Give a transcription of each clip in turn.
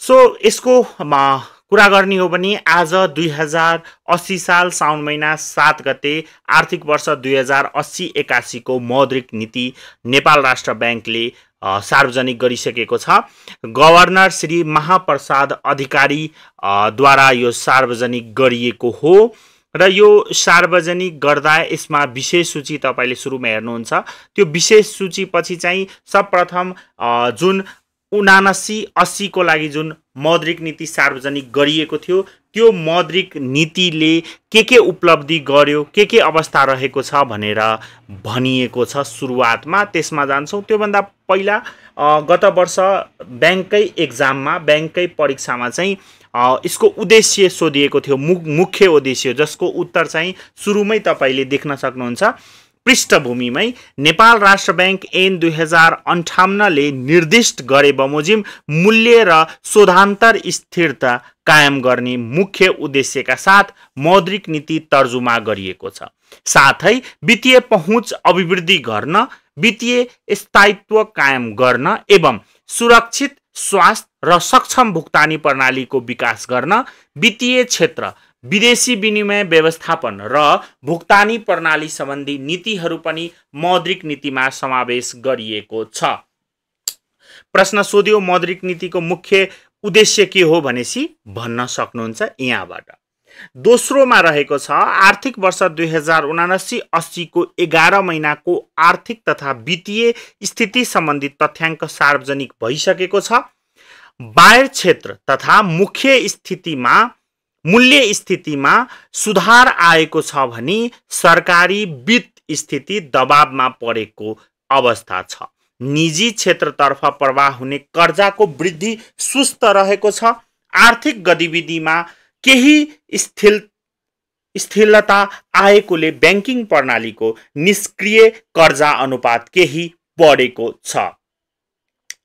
So यसको कुरा गर्ने हो भने आज 2080 साल साउन महिना 7 गते आर्थिक वर्ष 2080-81 को मौद्रिक नीति नेपाल राष्ट्र बैंकले सार्वजनिक गरिसकेको छ। गभर्नर श्री महाप्रसाद अधिकारी द्वारा यो सार्वजनिक गरिएको हो र यो सार्वजनिक गर्दा यसमा विशेष सूची तपाईले सुरुमा हेर्नुहुन्छ। त्यो विशेष सूची पछि चाहिँ सर्वप्रथम जुन 79-80 को लागि जुन मौद्रिक नीति सार्वजनिक गरिएको थियो त्यो मौद्रिक नीतिले के उपलब्धि गर्यो, के अवस्था रहेको छ भनेर भनिएको छ सुरुवातमा। त्यसमा जान्छौँ। त्यो भन्दा पहिला गत वर्ष बैंककै एक्जाममा, बैंककै परीक्षामा चाहिँ यसको उद्देश्य सोधिएको थियो, मुख्य उद्देश्य, जसको उत्तर चाहिँ सुरुमै तपाईले देख्न सक्नुहुन्छ। पृष्ठभूमिमै नेपाल राष्ट्र बैंक ऐन 2058 ले निर्दिष्ट गरे बमोजिम मूल्य र शोधान्तर स्थिरता कायम गर्ने मुख्य उद्देश्यका साथ मौद्रिक नीति तर्जुमा गरिएको छ। साथै वित्तीय पहुँच अभिवृद्धि गर्न, वित्तीय स्थायित्व कायम गर्न एवं सुरक्षित, स्वास्थ्य र सक्षम भुक्तानी प्रणालीको विकास गर्न, वित्तीय क्षेत्र, विदेशी विनिमय व्यवस्थापन र भुक्तानी प्रणाली सम्बन्धी नीतिहरू पनि मौद्रिक नीतिमा समावेश गरिएको छ। प्रश्न सोध्यो मौद्रिक नीतिको मुख्य उद्देश्य के हो भनेसी भन्न सक्नुहुन्छ यहाँबाट। दोस्रोमा रहेको छ आर्थिक वर्ष 2079-80 को 11 महिनाको आर्थिक तथा वित्तीय स्थिति सम्बन्धी तथ्याङ्क सार्वजनिक भइसकेको छ। बाह्य क्षेत्र तथा मूल्य स्थितिमा सुधार आएको छ भने सरकारी वित्त स्थिति दबावमा परेको अवस्था छ। निजी क्षेत्रतर्फ प्रवाह हुने कर्जाको वृद्धि सुस्त रहेको छ। आर्थिक गतिविधिमा केही स्थिरता आएकोले बैंकिङ प्रणालीको निष्क्रिय कर्जा अनुपात केही बढेको छ।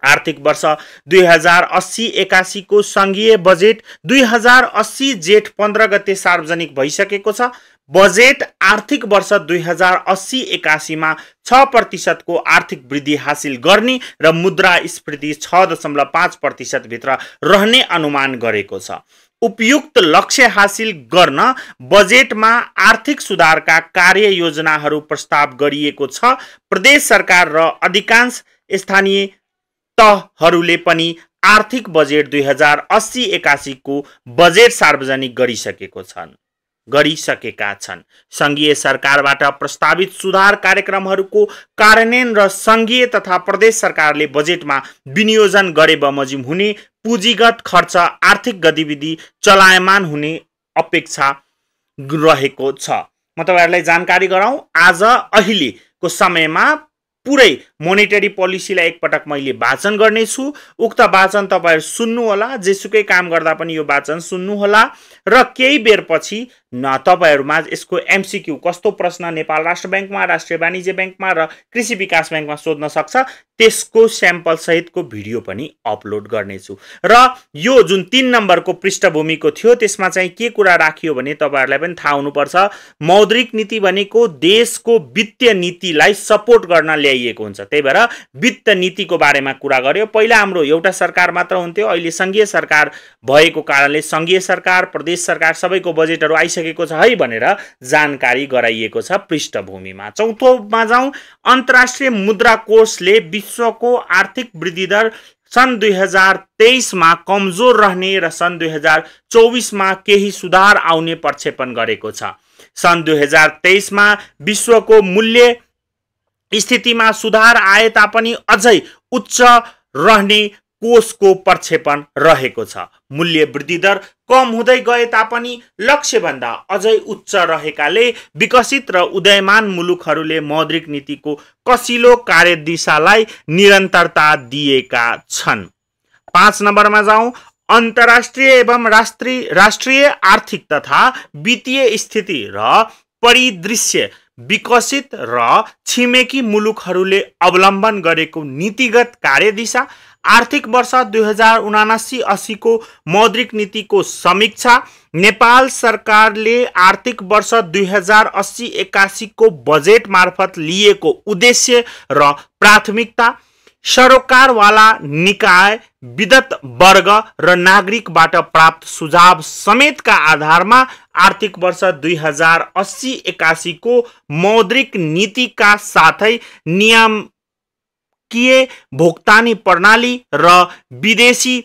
आर्थिक वर्ष 2080-81 को संघीय बजेट 2080 जेठ 15 गते सार्वजनिक भइसकेको छ। बजेट आर्थिक वर्ष 2080-81 मा 6% को आर्थिक वृद्धि हासिल गर्ने र मुद्रास्फीति 6.5% भित्र रहने अनुमान गरेको छ। उपयुक्त लक्ष्य हासिल गर्न बजेटमा आर्थिक सुधारका कार्ययोजनाहरू प्रस्ताव गरिएको छ। प्रदेश सरकार र अधिकांश स्थानीय तहहरूले पनि आर्थिक बजेट 2080-81 को बजेट सार्वजनिक गरिसकेका छन्। संघीय सरकारबाट प्रस्तावित सुधार कार्यक्रमहरूको कार्यान्वयन र संघीय तथा प्रदेश सरकारले बजेटमा विनियोजन गरे बमोजिम हुने पुँजीगत खर्च आर्थिक गतिविधि चलायमान हुने अपेक्षा रहेको छ। म तपाईहरुलाई जानकारी गराउँ, आज अहिलेको समयमा पुरै मोनेटरी पोलिसीलाई एकपटक मैले वाचन गर्नेछु। उक्त वाचन तपाईहरु सुन्नु होला, जेसुकै काम गर्दा पनि यो वाचन सुन्नु होला र केही बेर पछि तपाईहरुमा यसको एमसीक्यू कस्तो प्रश्न नेपाल राष्ट्र बैंकमा, राष्ट्रिय वाणिज्य बैंकमा र कृषि विकास बैंकमा सोध्न सक्छ त्यसको स्याम्पल सहितको भिडियो पनि अपलोड गर्नेछु। र यो जुन 3 नम्बरको पृष्ठभूमिको थियो त्यसमा चाहिँ के कुरा राखियो भने तपाईहरुलाई पनि थाहा हुनुपर्छ, मौद्रिक नीति भनेको देशको वित्तीय नीतिलाई सपोर्ट गर्न ल्याइएको हुन्छ। त्यही भएर वित्त नीतिको बारेमा कुरा गर्यो। पहिला हाम्रो एउटा सरकार मात्र हुन्थ्यो, अहिले संघीय सरकार भएको कारणले संघीय सरकार, प्रदेश सरकार सबैको बजेटहरु आइसकेको छ है भनेर जानकारी गराइएको छ पृष्ठभूमिमा। चौथोमा जाउँ, अन्तर्राष्ट्रिय मुद्रा कोषले विश्वको आर्थिक वृद्धि दर सन् 2023 मा कमजोर रहने र सन् 2024 मा केही सुधार आउने प्रक्षेपण गरेको छ। सन् 2023 मा विश्वको मूल्य स्थितिमा सुधार आए तापनि अझै उच्च रहने कोषको प्रक्षेपण रहेको छ। मूल्य वृद्धि दर कम हुँदै गए तापनि लक्ष्यभन्दा अझै उच्च रहेकाले विकसित र उदयमान मुलुकहरूले मौद्रिक नीतिको कसिलो कार्यदिशालाई निरन्तरता दिएका छन्। 5 नम्बरमा जाउँ, अन्तर्राष्ट्रिय एवं राष्ट्रिय आर्थिक तथा वित्तीय स्थिति र परिदृश्य विकसित र छिमेकी मुलुकहरूले अवलम्बन गरेको नीतिगत कार्यदिशा, आर्थिक वर्ष 2079-80 को मौद्रिक नीतिको समीक्षा, नेपाल सरकारले आर्थिक वर्ष 2080-81 को बजेट मार्फत लिएको उद्देश्य र प्राथमिकता, सरोकारवाला निकाय, विद्वत वर्ग र नागरिकबाट प्राप्त सुझाव समेतका आधारमा आर्थिक वर्ष 2080-81 को मौद्रिक नीतिका साथै नियामकीय भुक्तानी प्रणाली र विदेशी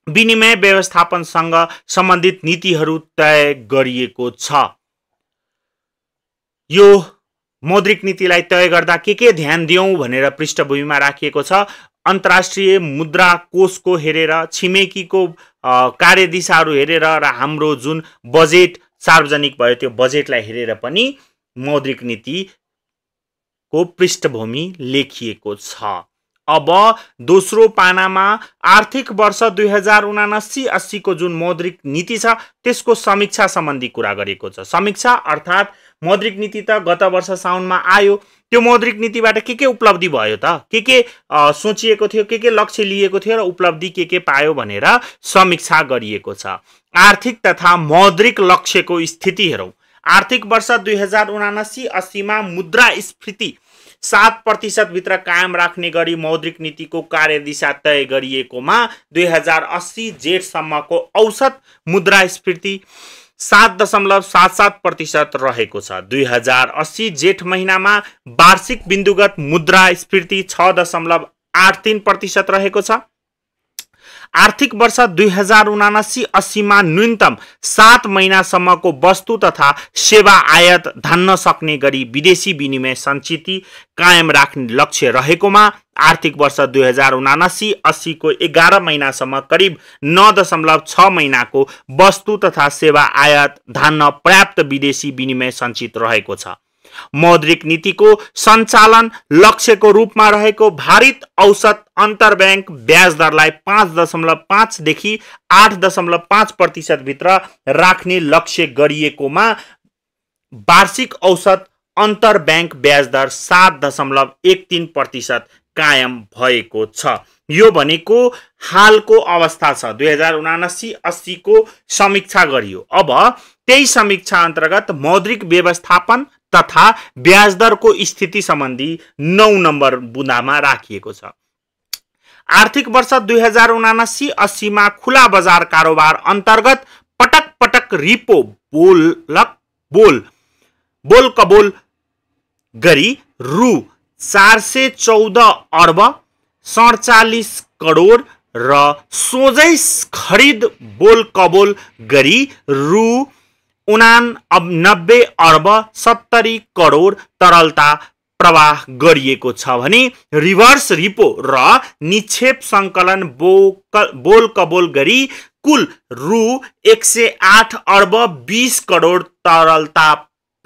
विनिमय व्यवस्थापनसँग सम्बन्धित नीतिहरू तय गरिएको छ। यो मौद्रिक नीतिलाई तय गर्दा के ध्यान दियौं भनेर पृष्ठभूमिमा राखिएको छ। अन्तर्राष्ट्रिय मुद्रा कोषको हेरेर, छिमेकीको कार्यदिशाहरू हेरेर र हाम्रो जुन बजेट सार्वजनिक भयो त्यो बजेटलाई हेरेर पनि मौद्रिक नीतिको पृष्ठभूमि लेखिएको छ। अब दोस्रो पानामा आर्थिक वर्ष 2079-80 को जुन मौद्रिक नीति छ त्यसको समीक्षा सम्बन्धी कुरा गरेको छ। समीक्षा अर्थात् मौद्रिक नीति त गत वर्ष साउनमा आयो, त्यो मौद्रिक नीतिबाट के उपलब्धि भयो त, के सोचिएको थियो, के लक्ष्य लिएको थियो र उपलब्धि के पायो भनेर समीक्षा गरिएको छ। आर्थिक तथा मौद्रिक लक्ष्यको स्थिति हेरौं। आर्थिक वर्ष 2079-80 मा मुद्रास्फीति 7% भित्र कायम राख्ने गरी मौद्रिक नीतिको कार्यदिशा तय गरिएकोमा 2080 जेठसम्मको औसत मुद्रास्फीति 7.77% रहेको छ। 2080 जेठ महिनामा वार्षिक बिन्दुगत मुद्रास्फीति 6.83% रहेको छ। आर्थिक वर्ष 2079-80 मा न्यूनतम 7 महिनासम्मको वस्तु तथा सेवा आयात धान्न सक्ने गरी विदेशी विनिमय सञ्चित कायम राख्ने लक्ष्य रहेकोमा आर्थिक वर्ष 2079-80 को 11 महिनासम्म करिब 9.6 महिनाको वस्तु तथा सेवा आयात धान्न पर्याप्त विदेशी विनिमय सञ्चित रहेको छ। मौद्रिक नीतिको सञ्चालन लक्ष्यको रूपमा रहेको भारित औसत अन्तर्ब्याङ्क ब्याज दरलाई 5.5 देखि 8.5% भित्र राख्ने लक्ष्य गरिएकोमा वार्षिक औसत अन्तर्ब्याङ्क ब्याज दर 7.13% कायम भएको छ। यो भनेको हालको अवस्था छ। 2079-80 को समीक्षा गरियो। अब त्यही समीक्षा अन्तर्गत मौद्रिक व्यवस्थापन तथा ब्याज दरको स्थिति सम्बन्धी 9 नम्बर बुँदामा राखिएको छ। आर्थिक वर्ष 2079-80 मा खुला बजार कारोबार अन्तर्गत पटक पटक रिपो बोल कबोल गरी रु 414 अर्ब 47 करोड र सोझै खरिद बोल कबोल गरी रु 89 अर्ब 70 करोड तरलता प्रवाह गरिएको छ भने रिभर्स रिपो र निक्षेप संकलन बोल कबोल गरी कुल रु 108 अर्ब 20 करोड तरलता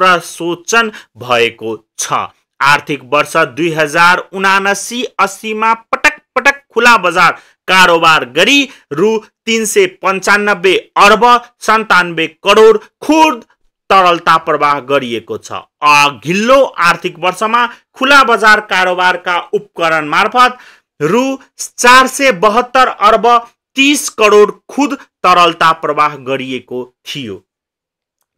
प्रसोचन भएको छ। आर्थिक वर्ष 2079-80 मा पटक पटक खुला बजार कारोबार गरी रु 395 अर्ब 97 करोड खुर्द तरलता प्रवाह गरिएको छ। अघिल्लो आर्थिक वर्षमा खुला बजार कारोबारका उपकरण मार्फत रु 472 अर्ब 30 करोड खुद तरलता प्रवाह गरिएको थियो।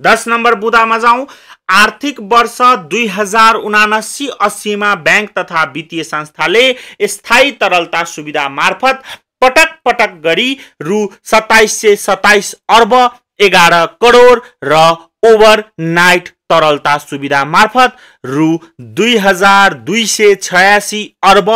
10 नम्बर बुँदामा जाउँ। आर्थिक वर्ष 2079-80 मा बैंक तथा वित्तीय संस्थाले स्थायी तरलता सुविधा मार्फत पटक पटक गरी रु 2727 अर्ब 11 करोड र ओभरनाइट तरलता सुविधा मार्फत रु 2286 अर्ब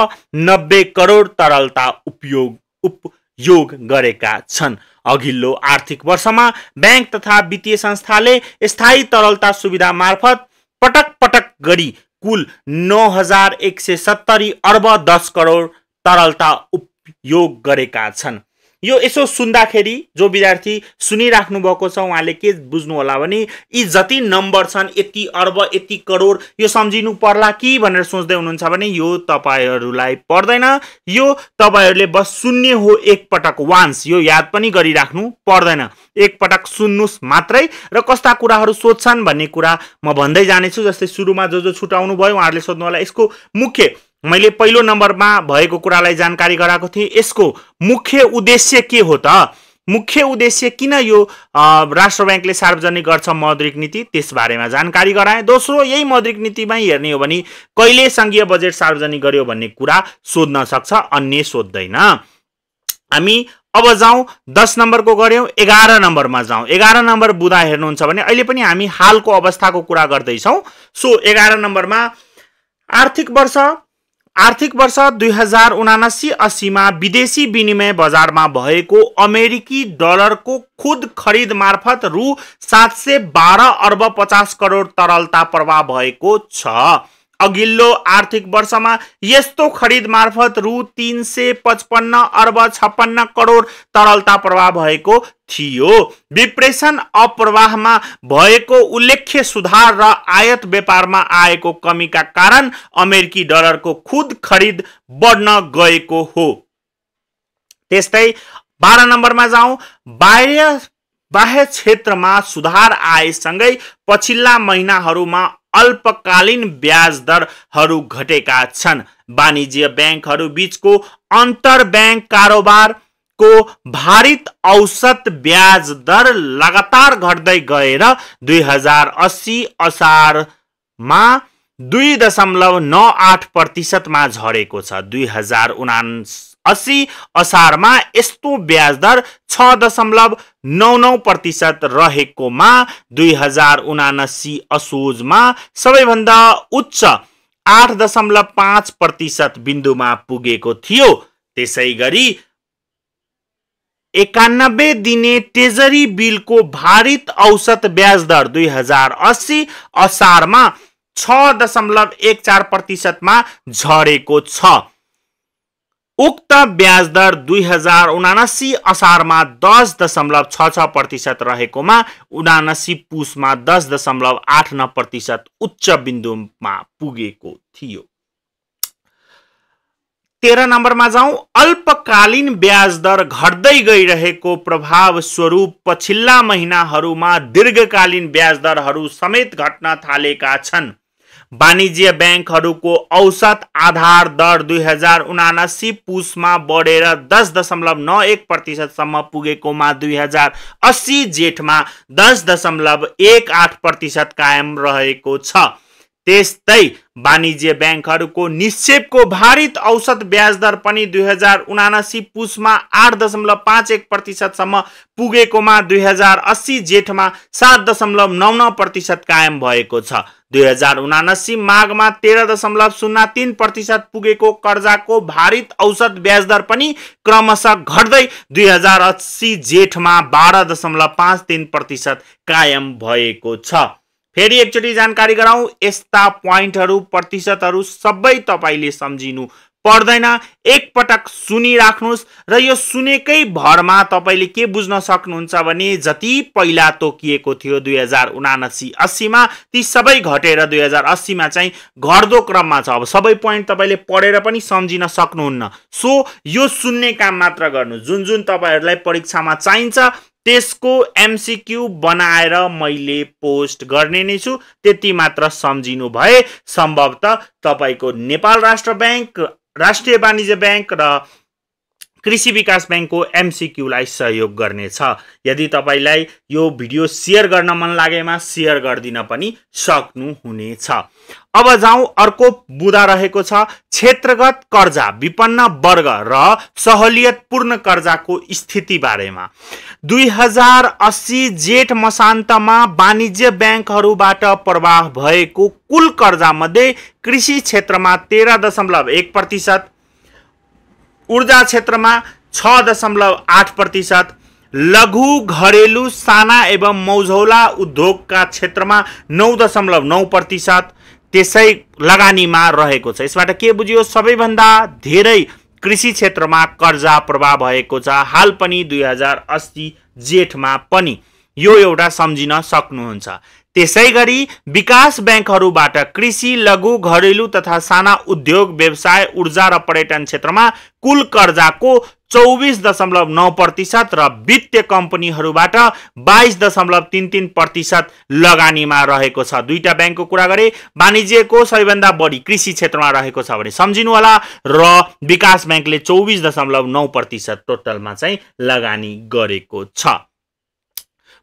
90 करोड तरलता उपयोग गरेका छन्। अघिल्लो आर्थिक वर्षमा बैंक तथा वित्तीय संस्थाले स्थायी तरलता सुविधा मार्फत पटक पटक गरी कुल 9170 अर्ब 10 करोड तरलता उपयोग गरेका छन्। यो यसो सुन्दाखेरि जो विद्यार्थी सुनिराख्नु भएको छ उहाँले के बुझ्नु होला भने यी जति नम्बर छन् यति अर्ब यति करोड यो सम्झिनु पर्ला कि भनेर सोच्दै हुनुहुन्छ भने यो तपाईहरुलाई पर्दैन। यो तपाईहरुले बस सुन्ने हो एक पटक वान्स, यो याद पनि गरिराख्नु पर्दैन। एक पटक सुन्नुस् मात्रै र कस्ता कुराहरु सोध्छन् भन्ने कुरा म भन्दै जानेछु। जस्तै सुरुमा जो छुटाउनु भयो उहाँहरुले सोध्नु होला यसको मुख्य, मैले पहिलो नम्बरमा भएको कुरालाई जानकारी गराएको थिएँ, यसको मुख्य उद्देश्य के हो त? मुख्य उद्देश्य किन यो राष्ट्र बैंकले सार्वजनिक गर्छ मौद्रिक नीति त्यसबारेमा जानकारी गराए। दोस्रो, यही मौद्रिक नीतिमा हेर्ने हो भने कहिले संघीय बजेट सार्वजनिक गर्यो भन्ने कुरा सोध्न सक्छ, अन्य सोध्दैन। हामी अब जाउँ 10 नम्बरको गर्यौं, 11 नम्बरमा जाउँ। 11 नम्बर बुदा हेर्नुहुन्छ भने अहिले पनि हामी हालको अवस्थाको कुरा गर्दैछौँ। सो 11 नम्बरमा आर्थिक वर्ष 2079-80 मा विदेशी विनिमय बजारमा भएको अमेरिकी डलरको खुद खरिद मार्फत रु 712 अर्ब 50 करोड तरलता प्रवाह भएको छ। अघिल्लो आर्थिक वर्षमा यस्तो खरिद मार्फत रु 355 अर्ब 56 करोड तरलता प्रवाह भएको थियो। विप्रेषण अप्रवाहमा भएको उल्लेख्य सुधार र आयात व्यापारमा आएको कमीका कारण अमेरिकी डलरको खुद खरिद बढ्न गएको हो। त्यस्तै 12 नम्बरमा जाउँ। बाह्य क्षेत्रमा सुधार आएसँगै पछिल्ला महिनाहरूमा अल्पकालीन ब्याज दरहरू घटेका छन्। वाणिज्य बैंकहरू बीचको अन्तर बैंक कारोबारको भारित औसत ब्याज दर लगातार घट्दै गएर 2080 असारमा 2.98% मा झरेको छ। 2079 असारमा यस्तो ब्याज दर 6.99% रहेकोमा 2079 असोजमा सबैभन्दा उच्च 8.5% बिन्दुमा पुगेको थियो। त्यसैगरी 91 दिने ट्रेजरी बिलको भारित औसत ब्याज दर 2080 असारमा 6.14% मा झरेको छ। उक्त ब्याज दर 2079 असारमा 10.66% रहेकोमा 79 पुसमा 10.89% उच्च बिन्दुमा पुगेको थियो। 13 नम्बरमा जाउँ। अल्पकालीन ब्याज दर घट्दै गइरहेको प्रभाव स्वरूप पछिल्ला महिनाहरूमा दीर्घकालीन ब्याज दरहरू समेत घट्न थालेका छन्। वाणिज्य बैंकहरूको औसत आधार दर 2079 पुसमा बढेर 10.91% सम्म पुगेकोमा 2080 जेठमा 10.18% कायम रहेको छ। त्यस्तै वाणिज्य बैंकहरूको निक्षेपको भारित औसत ब्याज दर पनि 2079 पुसमा 8.51% सम्म पुगेकोमा 2080 जेठमा 7.99% कायम भएको छ। 2079 माघमा 13.03% पुगेको कर्जाको भारित औसत ब्याज दर पनि क्रमशः घट्दै 2080 जेठमा 12.53% कायम भएको छ। फेरि एकचोटि जानकारी गराउँ। यस्ता प्वाइन्टहरू प्रतिशतहरू सबै तपाईले सम्झिनु पर्दैन, एकपटक सुनिराख्नुस् र यो सुनेकै भरमा तपाईले के बुझ्न सक्नुहुन्छ भने जति पहिला तोकिएको थियो 2079-80 मा ती सबै घटेर 2080 मा चाहिँ घट्दो क्रममा छ। अब सबै प्वाइन्ट तपाईले पढेर पनि सम्झिन सक्नुहुन्न। सो यो सुन्ने काम मात्र गर्नु। जुन जुन तपाईहरुलाई परीक्षामा चाहिन्छ त्यसको एमसीक्यू बनाएर मैले पोस्ट गर्ने नै छु। त्यति मात्र सम्झिनु भए सम्भवतः तपाईको नेपाल राष्ट्र बैंक, राष्ट्रिय वाणिज्य बैंक र कृषि विकास बैंकको एमसीक्यू लाई सहयोग गर्नेछ। यदि तपाईलाई यो भिडियो शेयर गर्न मन लागेमा शेयर गर्दिन पनि सक्नुहुनेछ। अब जाउँ अर्को बुदा रहेको छ क्षेत्रगत कर्जा, विपन्न वर्ग र सहुलियतपूर्ण कर्जाको स्थिति बारेमा। 2080 जेठ मसान्तमा वाणिज्य बैंकहरूबाट प्रवाह भएको कुल कर्जा मध्ये कृषि क्षेत्रमा 13.1%, ऊर्जा क्षेत्रमा 6.8%, लघु घरेलु साना एवं मौझौला उद्योगका क्षेत्रमा 9.9%, त्यसै लगानीमा रहेको छ। यसबाट के बुझियो? सबैभन्दा धेरै कृषि क्षेत्रमा कर्जा प्रवाह भएको छ। हाल पनि 2080 जेठमा पनि यो एउटा सम्झिन सक्नुहुन्छ। त्यसैगरी विकास बैंकहरूबाट कृषि, लघु, घरेलु तथा साना उद्योग, व्यवसाय, ऊर्जा र पर्यटन क्षेत्रमा कुल कर्जाको 24.9% र वित्तीय कम्पनीहरूबाट 22.33% लगानीमा रहेको छ। दुईटा बैंकको कुरा गरे, वाणिज्यको सबैभन्दा बढी कृषि क्षेत्रमा रहेको छ भने सम्झिनु होला र विकास बैंकले 24.9% टोटलमा चाहिँ लगानी गरेको छ।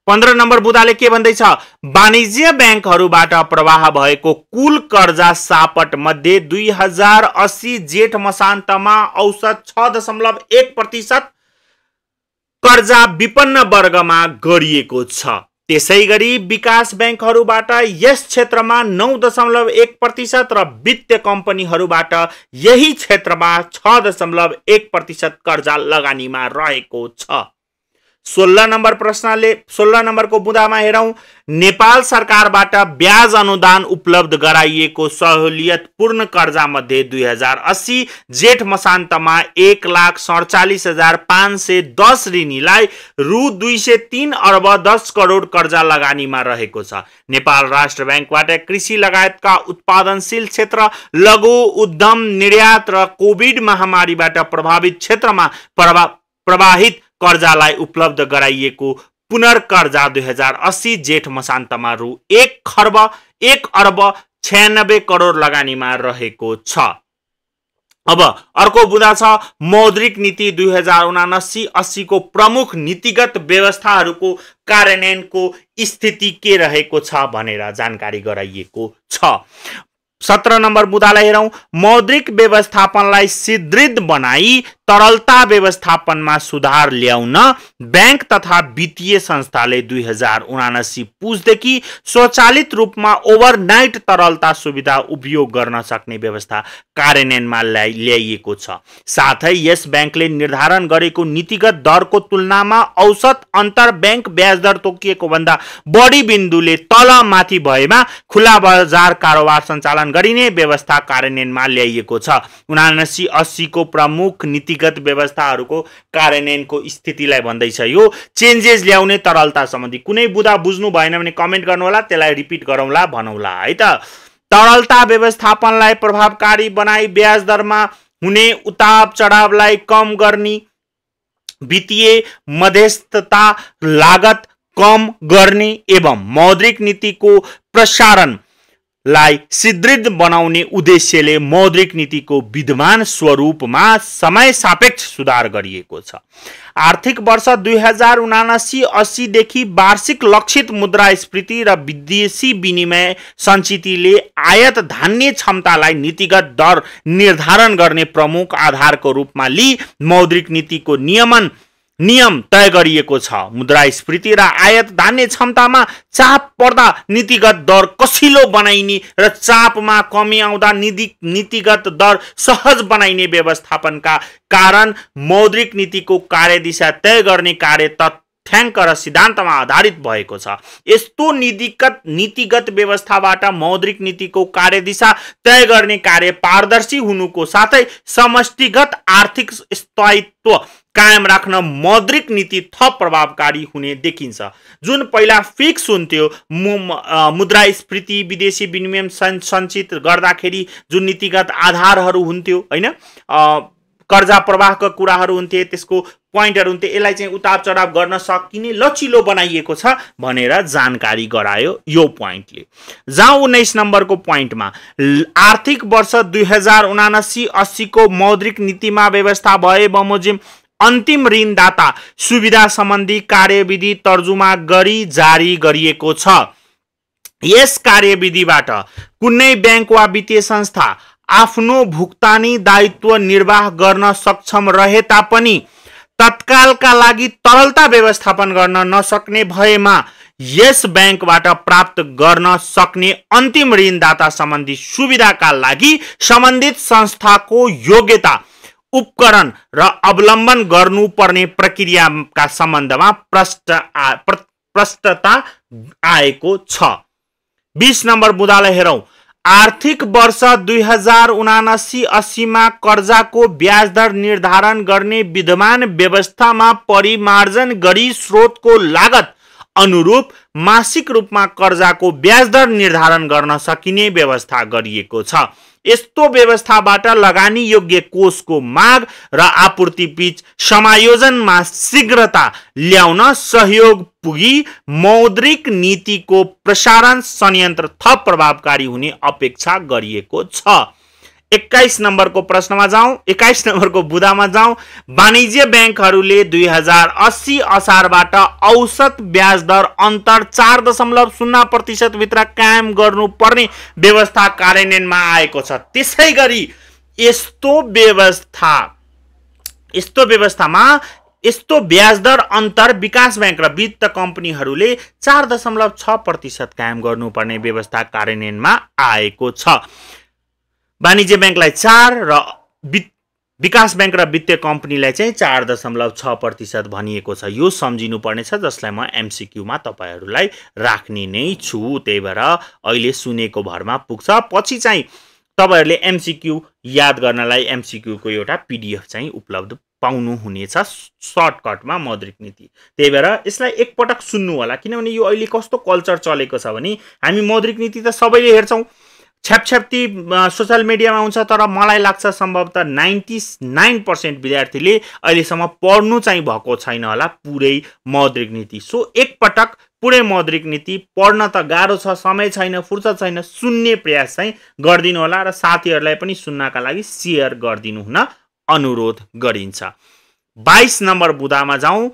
15 नम्बर बुदाले के भन्दैछ, वाणिज्य बैंकहरूबाट प्रवाह भएको कुल कर्जा सापट मध्ये 2080 जेठ मसान्तमा औसत 6.1% कर्जा विपन्न वर्गमा गरिएको छ। त्यसैगरी विकास बैंकहरूबाट यस क्षेत्रमा 9.1% र वित्तीय कम्पनीहरूबाट यही क्षेत्रमा 6.1% कर्जा लगानीमा रहेको छ। 16 नम्बर प्रश्नले 16 नम्बरको बुदामा हेरौं, नेपाल सरकारबाट ब्याज अनुदान उपलब्ध गराइएको सहुलियतपूर्ण कर्जा मध्ये 2080 जेठ मसान्तमा 1,47,510 ऋणीलाई रु 203 अर्ब 10 करोड कर्जा लगानीमा रहेको छ। नेपाल राष्ट्र बैंकबाट कृषि लगायतका उत्पादनशील क्षेत्र, लघु उद्यम, निर्यात र कोभिड महामारीबाट प्रभावित क्षेत्रमा प्रवाहित कर्जालाई उपलब्ध गराइएको पुनर्कर्जा 2080 जेठ मसान्तमा रु 1 अर्ब 96 करोड लगानीमा रहेको छ। अब अर्को बुदा छ, मौद्रिक नीति 2079-80 को प्रमुख नीतिगत व्यवस्थाहरूको कार्यान्वयनको स्थिति के रहेको छ भनेर जानकारी गराइएको छ। 17 नम्बर बुदालाई हेरौं, मौद्रिक व्यवस्थापनलाई सुदृढ बनाई तरलता व्यवस्थापनमा सुधार ल्याउन बैंक तथा वित्तीय संस्थाले 2079 पुसदेखि स्वचालित रूपमा ओभरनाइट तरलता सुविधा उपयोग गर्न सक्ने व्यवस्था कार्यान्वयनमा ल्याइएको छ। साथै यस बैंकले निर्धारण गरेको नीतिगत दरको तुलनामा औसत अन्तर बैंक ब्याज दर तोकिएको भन्दा बढी बिन्दुले तल माथि भएमा खुला बजार कारोबार सञ्चालन गरिने व्यवस्था कार्यान्वयनमा ल्याइएको छ। 79-80 को प्रमुख नीतिगत व्यवस्थाहरूको कार्यान्वयनको स्थितिलाई भन्दैछ। यो चेन्जेस ल्याउने तरलता सम्बन्धी कुनै बुदा बुझ्नु भएन भने कमेन्ट गर्नु होला, त्यसलाई रिपिट गरौँला भनौँला है त। तरलता व्यवस्थापनलाई प्रभावकारी बनाई ब्याज दरमा हुने उतार चढावलाई कम गर्ने, वित्तीय मध्यस्थता लागत कम गर्ने एवं मौद्रिक नीतिको प्रसारण लाई सुदृढ बनाउने उद्देश्यले मौद्रिक नीतिको विद्यमान स्वरूपमा समय सापेक्ष सुधार गरिएको छ। आर्थिक वर्ष 2079-80 देखि वार्षिक लक्षित मुद्रास्फीति र विदेशी विनिमय सञ्चितले आयात धान्य क्षमतालाई नीतिगत दर निर्धारण गर्ने प्रमुख आधारको रूपमा लिई मौद्रिक नीतिको नियम तय गरिएको छ। मुद्रास्फीति र आयात धान्य क्षमतामा चाप पर्दा नीतिगत दर कसिलो बनाइने र चापमा कमी आउँदा नीतिगत दर सहज बनाइने व्यवस्थापनका कारण मौद्रिक नीतिको कार्यदिशा तय गर्ने कार्य तथ्याङ्क र सिद्धान्तमा आधारित भएको छ। यस्तो नीतिगत व्यवस्थाबाट मौद्रिक नीतिको कार्यदिशा तय गर्ने कार्य पारदर्शी हुनुको साथै समष्टिगत आर्थिक स्थायित्व कायम राख्न मौद्रिक नीति थप प्रभावकारी हुने देखिन्छ। जुन पहिला फिक्स हुन्थ्यो मुद्रास्फीति, विदेशी विनिमय सञ्चित गर्दाखेरि जुन नीतिगत आधारहरू हुन्थ्यो हैन, कर्जा प्रवाहका कुराहरू हुन्थे, त्यसको पोइन्टहरू हुन्थे, यसलाई चाहिँ उतार चढाव गर्न सकिने लचिलो बनाइएको छ भनेर जानकारी गरायो यो पोइन्टले। जाउँ 19 नम्बरको पोइन्टमा, आर्थिक वर्ष 2079-80 को मौद्रिक नीतिमा व्यवस्था भए बमोजिम अन्तिम ऋणदाता सुविधा सम्बन्धी कार्यविधि तर्जुमा गरी जारी गरिएको छ। यस कार्यविधिबाट कुनै बैंक वा वित्तीय संस्था आफ्नो भुक्तानी दायित्व निर्वाह गर्न सक्षम रहे तापनि तत्कालका लागि तरलता व्यवस्थापन गर्न नसक्ने भएमा यस बैंकबाट प्राप्त गर्न सक्ने अन्तिम ऋणदाता सम्बन्धी सुविधाका लागि सम्बन्धित संस्थाको योग्यता, उपकरण र अवलम्बन गर्नुपर्ने प्रक्रियाका सम्बन्धमा प्रष्टता आएको छ। 20 नम्बर बुदालाई हेरौं, आर्थिक वर्ष 2079-80 मा कर्जाको ब्याज दर निर्धारण गर्ने विद्यमान व्यवस्थामा परिमार्जन गरी स्रोतको लागत अनुरूप मासिक रूपमा कर्जाको ब्याज दर निर्धारण गर्न सकिने व्यवस्था गरिएको छ। यस्तो व्यवस्थाबाट लगानी योग्य कोषको माग र आपूर्ति बीच समायोजनमा शीघ्रता ल्याउन सहयोग पुगी मौद्रिक नीतिको प्रसारण संयन्त्र थप प्रभावकारी हुने अपेक्षा गरिएको छ। 21 नम्बरको प्रश्नमा जाउँ, 21 नम्बरको बुदामा जाउँ। वाणिज्य ब्याङ्कहरूले 2080 असारबाट औसत ब्याज दर अन्तर 4.0% भित्र कायम गर्नुपर्ने व्यवस्था कार्यान्वयनमा आएको छ। त्यसै गरी यस्तो व्यवस्थामा यस्तो ब्याज दर अन्तर विकास ब्याङ्क र वित्त कम्पनीहरूले 4.6% कायम गर्नुपर्ने व्यवस्था कार्यान्वयनमा आएको छ। वाणिज्य ब्याङ्कलाई 4 र विकास ब्याङ्क र वित्तीय कम्पनीलाई चाहिँ 4.6% भनिएको छ। यो सम्झिनु पर्नेछ, जसलाई म एमसीक्यूमा तपाईहरूलाई राख्ने नै छु। त्यही भएर अहिले सुनेको भरमा पुग्छ। पछि चाहिँ तपाईहरूले एमसीक्यू याद गर्नलाई एमसीक्यूको एउटा पीडीएफ चाहिँ उपलब्ध पाउनुहुनेछ सर्टकटमा मौद्रिक नीति। त्यही भएर यसलाई एकपटक सुन्नु होला, किनभने यो अहिले कस्तो कल्चर चलेको छ भने हामी मौद्रिक नीति त सबैले हेर्छौँ, छ्यापछ्याप्ती सोशल मिडियामा हुन्छ, तर मलाई लाग्छ सम्भवतः 99% विद्यार्थीले अहिलेसम्म पढ्नु चाहिँ भएको छैन होला पुरै मौद्रिक नीति। सो एकपटक पुरै मौद्रिक नीति पढ्न त गाह्रो छ, समय छैन, फुर्सद छैन, सुन्ने प्रयास चाहिँ गरिदिनु होला र साथीहरूलाई पनि सुन्नका लागि सेयर गरिदिनु हुन अनुरोध गरिन्छ। 22 नम्बर बुदामा जाउँ।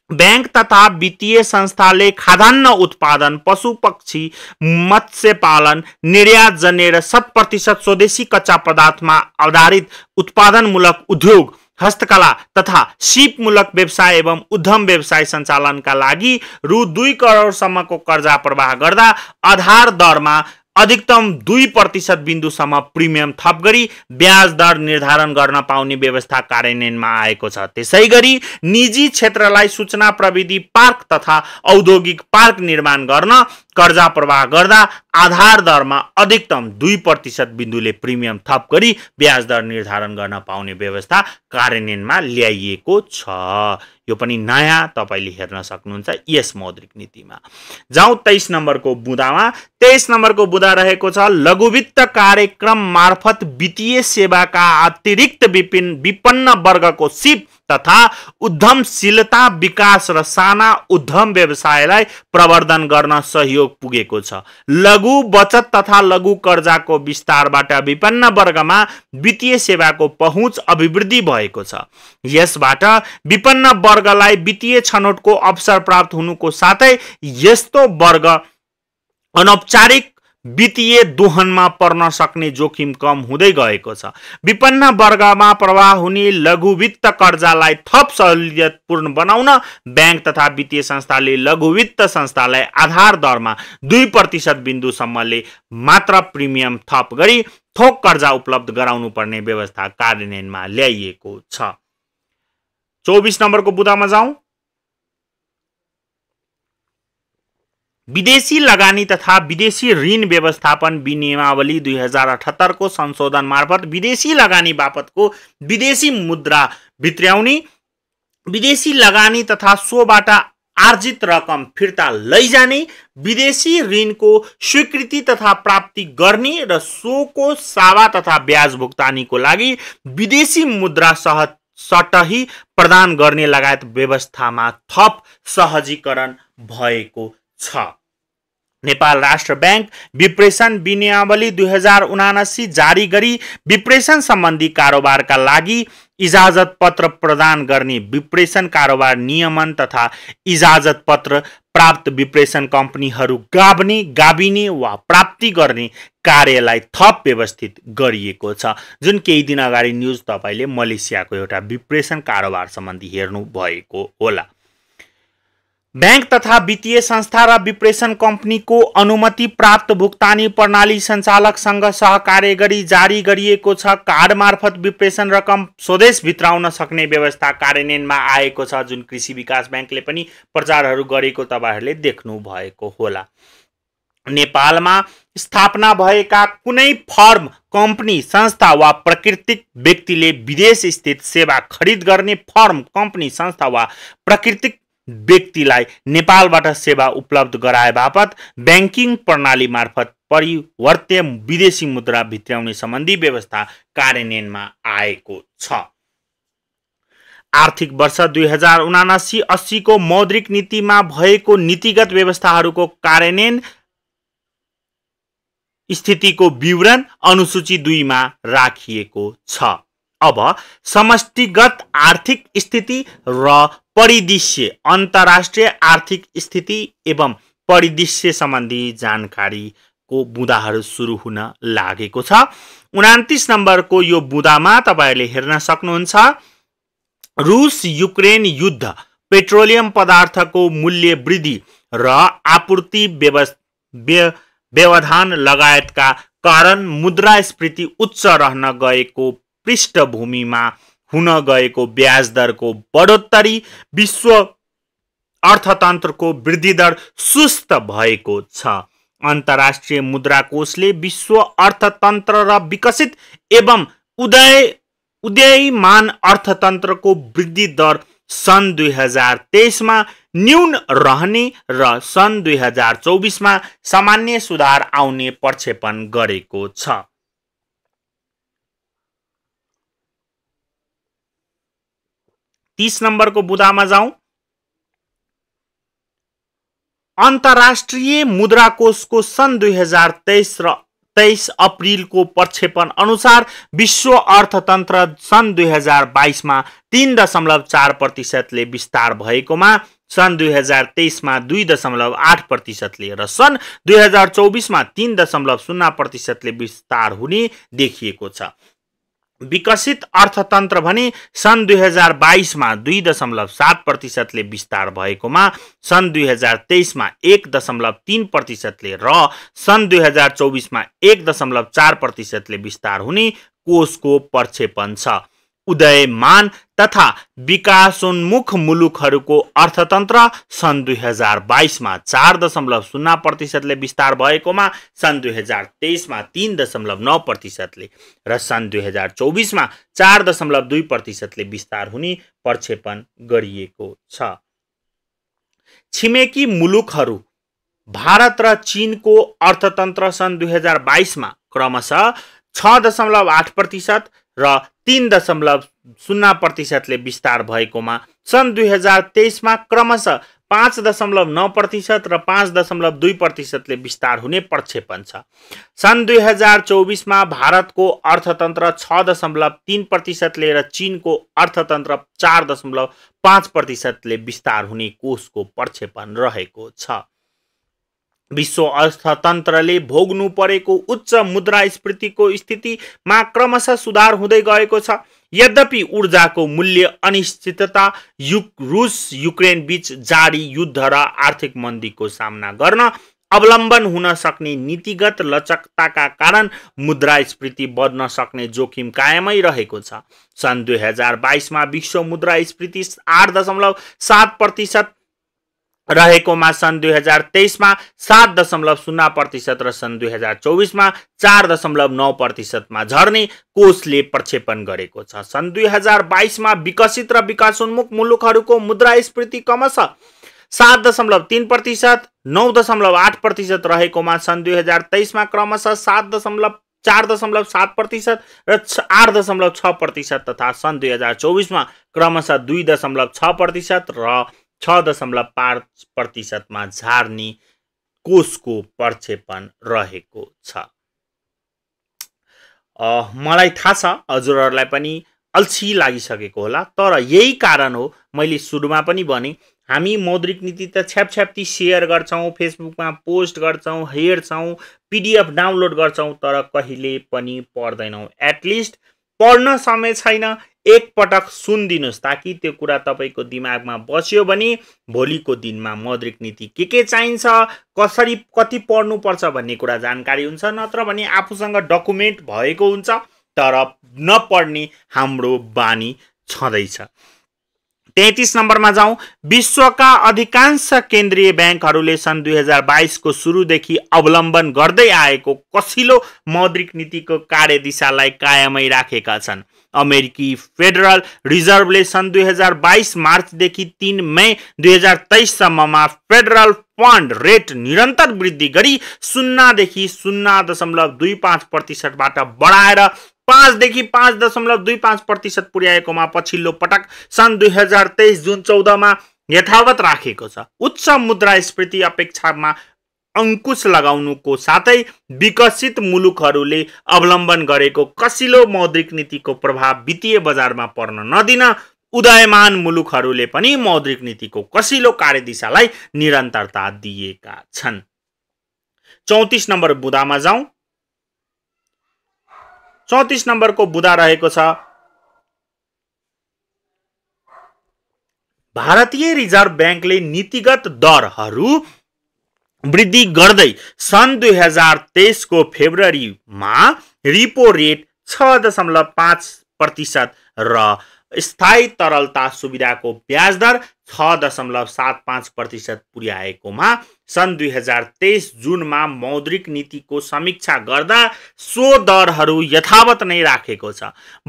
बैंक तथा वित्तीय संस्थाले खाद्यान्न उत्पादन, पशु पक्षी, मत्स्य पालन, निर्यात जन्य र 100% स्वदेशी कच्चा पदार्थमा आधारित उत्पादनमूलक उद्योग, हस्तकला तथा सिपमूलक व्यवसाय एवं उद्यम व्यवसाय सञ्चालनका लागि रु 2 करोडसम्मको कर्जा प्रवाह गर्दा आधार दरमा अधिकतम 2% बिन्दुसम्म प्रिमियम थप गरी ब्याज दर निर्धारण गर्न पाउने व्यवस्था कार्यान्वयनमा आएको छ। त्यसै गरी निजी क्षेत्रलाई सूचना प्रविधि पार्क तथा औद्योगिक पार्क निर्माण गर्न कर्जा प्रवाह गर्दा आधार दरमा अधिकतम 2% बिन्दुले प्रिमियम थप गरी ब्याज दर निर्धारण गर्न पाउने व्यवस्था कार्यान्वयनमा ल्याइएको छ। यो पनि नयाँ तपाईले हेर्न सक्नुहुन्छ यस मौद्रिक नीतिमा। जाउँ 23 नम्बरको बुदामा। 23 नम्बरको बुदा रहेको छ लघु वित्त कार्यक्रम मार्फत वित्तीय सेवाका अतिरिक्त विपन्न वर्गको सिप तथा उद्यमशीलता विकास र साना उद्यम व्यवसायलाई प्रवर्धन गर्न सहयोग पुगेको छ। लघु बचत तथा लघु कर्जाको विस्तारबाट विपन्न वर्गमा वित्तीय सेवाको पहुँच अभिवृद्धि भएको छ। यसबाट विपन्न वर्गलाई वित्तीय छनौटको अवसर प्राप्त हुनुको साथै यस्तो वर्ग अनौपचारिक वित्तीय दोहनमा पर्न सक्ने जोखिम कम हुँदै गएको छ। विपन्न वर्गमा प्रवाह हुने लघु वित्त कर्जालाई थप सहुलियतपूर्ण बनाउन बैंक तथा वित्तीय संस्थाले लघु वित्त संस्थालाई आधार दरमा 2% बिन्दुसम्मले मात्र प्रिमियम थप गरी थोक कर्जा उपलब्ध गराउनु पर्ने व्यवस्था कार्यान्वयनमा ल्याइएको छ। 24 नम्बरको बुदामा जाउँ। विदेशी लगानी तथा विदेशी ऋण व्यवस्थापन विनियमावली 2078 को संशोधन मार्फत विदेशी लगानी बापतको विदेशी मुद्रा भित्र्याउने, विदेशी लगानी तथा सोबाट आर्जित रकम फिर्ता लैजाने, विदेशी ऋणको स्वीकृति तथा प्राप्ति गर्ने र सोको सावा तथा ब्याज भुक्तानीको लागि विदेशी मुद्रा सटही प्रदान गर्ने लगायत व्यवस्थामा थप सहजीकरण भएको छ। नेपाल राष्ट्र बैंक विप्रेषण विनियमावली 2079 जारी गरी विप्रेषण सम्बन्धी कारोबारका लागि इजाजत पत्र प्रदान गर्ने, विप्रेषण कारोबार नियमन तथा इजाजत पत्र प्राप्त विप्रेषण कम्पनीहरू गाभिने वा प्राप्ति गर्ने कार्यलाई थप व्यवस्थित गरिएको छ। जुन केही दिन अगाडि न्युज तपाईले मलेसियाको एउटा विप्रेषण कारोबार सम्बन्धी हेर्नु भएको होला। बैंक तथा वित्तीय संस्था र विप्रेषण कम्पनीको अनुमति प्राप्त भुक्तानी प्रणाली सञ्चालकसँग सहकार्य गरी जारी गरिएको छ। कार्ड मार्फत विप्रेषण रकम स्वदेश भित्राउन सक्ने व्यवस्था कार्यान्वयनमा आएको छ, जुन कृषि विकास ब्याङ्कले पनि प्रचारहरू गरेको तपाईहरूले देख्नु भएको होला। नेपालमा स्थापना भएका कुनै फर्म, कम्पनी, संस्था वा प्राकृतिक व्यक्तिले विदेश स्थित सेवा खरिद गर्ने फर्म, कम्पनी, संस्था वा प्राकृतिक व्यक्तिलाई नेपालबाट सेवा उपलब्ध गराए बापत ब्याङ्किङ प्रणाली मार्फत परिवर्त्य विदेशी मुद्रा भित्र्याउने सम्बन्धी व्यवस्था कार्यान्वयनमा आएको छ। आर्थिक वर्ष 2079-80 को मौद्रिक नीतिमा भएको नीतिगत व्यवस्थाहरूको कार्यान्वयन स्थितिको विवरण अनुसूची 2 मा राखिएको छ। अब समष्टिगत आर्थिक स्थिति र परिदृश्य, अन्तर्राष्ट्रिय आर्थिक स्थिति एवं परिदृश्य सम्बन्धी जानकारीको बुँदाहरू सुरु हुन लागेको छ। 29 नम्बरको यो बुँदामा तपाईहरूले हेर्न सक्नुहुन्छ, रुस युक्रेन युद्ध, पेट्रोलियम पदार्थको मूल्य वृद्धि र आपूर्ति व्यवधान लगायतका कारण मुद्रास्फीति उच्च रहन गएको पृष्ठभूमिमा हुन गएको ब्याज दरको बढोत्तरी विश्व अर्थतन्त्रको वृद्धि दर सुस्त भएको छ। अन्तर्राष्ट्रिय मुद्रा कोषले विश्व अर्थतन्त्र र विकसित एवं उदयमान अर्थतन्त्रको वृद्धि दर सन् 2023 मा न्यून रहने र सन् 2024 मा सामान्य सुधार आउने प्रक्षेपण गरेको छ। 30 नम्बरको बुँदामा जाउँ। अन्तर्राष्ट्रिय मुद्रा कोषको सन् 2023 अप्रिलको प्रक्षेपण अनुसार विश्व अर्थतन्त्र सन् 2022 मा 3.4% ले विस्तार भएकोमा सन् 2023 मा 2.8% ले र सन् 2024 मा 3.0% ले विस्तार हुने देखिएको छ। विकसित अर्थतन्त्र भने सन् 2022 मा 2.7% ले विस्तार भएकोमा सन् 2023 मा 1.3% ले र सन् 2024 मा 1.4% ले विस्तार हुने कोषको प्रक्षेपण छ। उदयमान तथा विकासोन्मुख मुलुकहरूको अर्थतन्त्र सन् 2022 मा 4.0% ले विस्तार भएकोमा सन् 2023 मा 3.9% ले र सन् 2024 मा 4.2% ले विस्तार हुने प्रक्षेपण गरिएको छ। छिमेकी मुलुकहरू भारत र चीनको अर्थतन्त्र सन् 2022 मा क्रमशः 6.8% र 3.0% ले विस्तार भएकोमा सन् 2023 मा क्रमशः 5.9% र 5.2% ले विस्तार हुने प्रक्षेपण छ। सन् 2024 मा भारतको अर्थतन्त्र 6.3% ले र चीनको अर्थतन्त्र 4.5% ले विस्तार हुने कोषको प्रक्षेपण रहेको छ। विश्व अर्थतन्त्रले भोग्नु परेको उच्च मुद्रास्फीतिको स्थितिमा क्रमशः सुधार हुँदै गएको छ। यद्यपि ऊर्जाको मूल्य अनिश्चितता, रुस युक्रेन बीच जारी युद्ध र आर्थिक मन्दीको सामना गर्न अवलम्बन हुन सक्ने नीतिगत लचकताका कारण मुद्रास्फीति बढ्न सक्ने जोखिम कायमै रहेको छ। सन् 2022 मा विश्व मुद्रास्फीति 8.7% रहेकोमा सन् 2023 मा 7.0% र सन् 2024 मा 4.9% मा झर्ने कोषले प्रक्षेपण गरेको छ। सन् 2022 मा विकसित र विकासोन्मुख मुलुकहरूको मुद्रास्फीति क्रमशः 7.3%, 9.8% रहेकोमा सन् 2023 मा क्रमशः 4.7% र 8.6% तथा सन् 2024 मा क्रमशः 2.6% र 6.5% मा झार्ने कोषको प्रक्षेपण रहेको छ। मलाई थाहा छ हजुरहरूलाई पनि अल्छी लागिसकेको होला, तर यही कारण हो मैले सुरुमा पनि भने हामी मौद्रिक नीति त छ्यापछ्याप्ती शेयर गर्छौं, फेसबुकमा पोस्ट गर्छौं, हेर्छौं, पीडीएफ डाउनलोड गर्छौं, तर कहिले पनि पढ्दैनौं। एटलिस्ट पढ्न समय छैन, एक पटक सुनिदिनुस् ताकि त्यो कुरा तपाईको दिमागमा बस्यो भने भोलिको दिनमा मौद्रिक नीति के चाहिन्छ, कसरी कति पढ्नु पर्छ भन्ने कुरा जानकारी हुन्छ। नत्र भने आफूसँग डकुमेन्ट भएको हुन्छ तर नपढ्ने हाम्रो बानी छँदैछ। 33 नम्बरमा जाउँ। विश्वका अधिकांश केन्द्रीय ब्याङ्कहरूले सन् 2022 को सुरुदेखि अवलम्बन गर्दै आएको कसिलो मौद्रिक नीतिको कार्यदिशालाई कायमै राखेका छन्। अमेरिकी फेडरल रिजर्भले सन् 2022 मार्चदेखि 3 मई 2023 सम्ममा फेडरल फन्ड रेट निरन्तर वृद्धि गरी 0 देखि 0.25% बाट बढाएर 5 देखि 5.25% पुर्याएकोमा पछिल्लो पटक सन् 2023 जुन 14 मा यथावत राखेको छ। उच्च मुद्रास्फीति अपेक्षामा अंकुश लगाउनुको साथै विकसित मुलुकहरूले अवलम्बन गरेको कसिलो मौद्रिक नीतिको प्रभाव वित्तीय बजारमा पर्न नदिन उदयमान मुलुकहरूले पनि मौद्रिक नीतिको कसिलो कार्यदिशालाई निरन्तरता दिएका छन्। 34 नम्बर बुदामा जाउँ। 34 नम्बरको बुदा रहेको छ भारतीय रिजर्भ ब्याङ्कले नीतिगत दरहरू वृद्धि गर्दै सन् 2023 को फेब्रुअरीमा रिपो रेट 6.5% र स्थायी तरलता सुविधाको ब्याज दर 6.75% पुर्याएकोमा सन् 2023 जुनमा मौद्रिक नीतिको समीक्षा गर्दा सो दरहरू यथावत नै राखेको छ।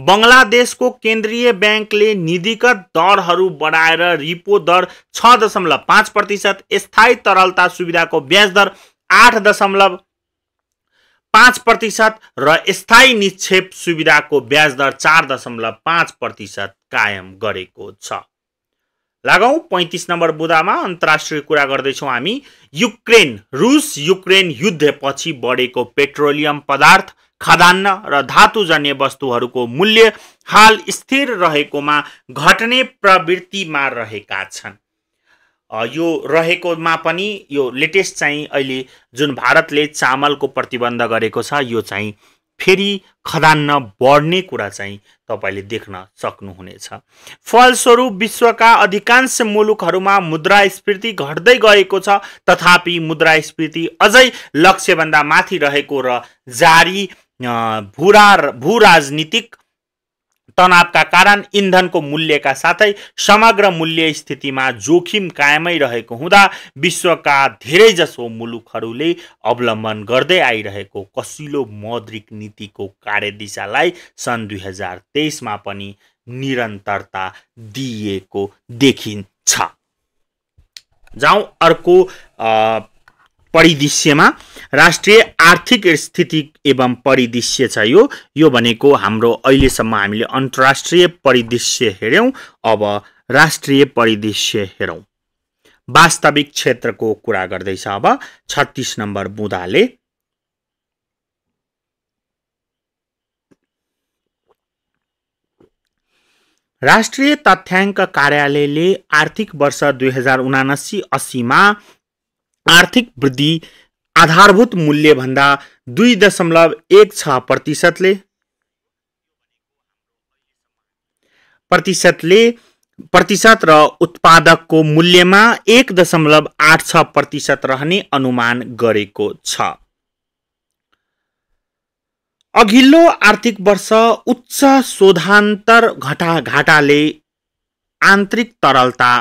बंगलादेशको केन्द्रीय ब्याङ्कले नीतिगत दरहरू बढाएर रिपो दर 6.5%, स्थायी तरलता सुविधाको ब्याज दर 8.5% र स्थायी निक्षेप सुविधाको ब्याज दर 4.5% कायम गरेको छ। लागौं 35 नम्बर बुदामा अन्तर्राष्ट्रिय कुरा गर्दैछौँ हामी। रुस युक्रेन युद्धपछि बढेको पेट्रोलियम पदार्थ, खाद्यान्न र धातुजन्य वस्तुहरूको मूल्य हाल स्थिर रहेकोमा घट्ने प्रवृत्तिमा रहेका छन्। यो रहेकोमा पनि यो लेटेस्ट चाहिँ अहिले जुन भारतले चामलको प्रतिबन्ध गरेको छ यो चाहिँ फेरि खाद्यान्न बढ्ने कुरा चाहिँ तपाईले देख्न सक्नुहुनेछ। फलस्वरूप विश्वका अधिकांश मुलुकहरूमा मुद्रास्फीति घट्दै गएको छ, तथापि मुद्रास्फीति अझै लक्ष्यभन्दा माथि रहेको र जारी भू राजनीतिक तनावका कारण इन्धनको मूल्यका साथै समग्र मूल्य स्थितिमा जोखिम कायमै रहेको हुँदा विश्वका धेरैजसो मुलुकहरूले अवलम्बन गर्दै आइरहेको कसिलो मौद्रिक नीतिको कार्यदिशालाई सन् 2023 मा पनि निरन्तरता दिएको देखिन्छ। जाउँ अर्को परिदृश्यमा। राष्ट्रिय आर्थिक स्थिति एवं परिदृश्य छ यो भनेको हाम्रो अहिलेसम्म हामीले अन्तर्राष्ट्रिय परिदृश्य हेर्यौं, अब राष्ट्रिय परिदृश्य हेरौं। वास्तविक क्षेत्रको कुरा गर्दैछ अब 36 नम्बर बुदाले। राष्ट्रिय तथ्याङ्क कार्यालयले आर्थिक वर्ष 2079-80 मा आर्थिक वृद्धि आधारभूत मूल्य भन्दा 2.16% प्रतिशत र उत्पादकको मूल्यमा 1.86% रहने अनुमान गरेको छ। अघिल्लो आर्थिक वर्ष उच्च शोधान्तर घाटाले आन्तरिक तरलता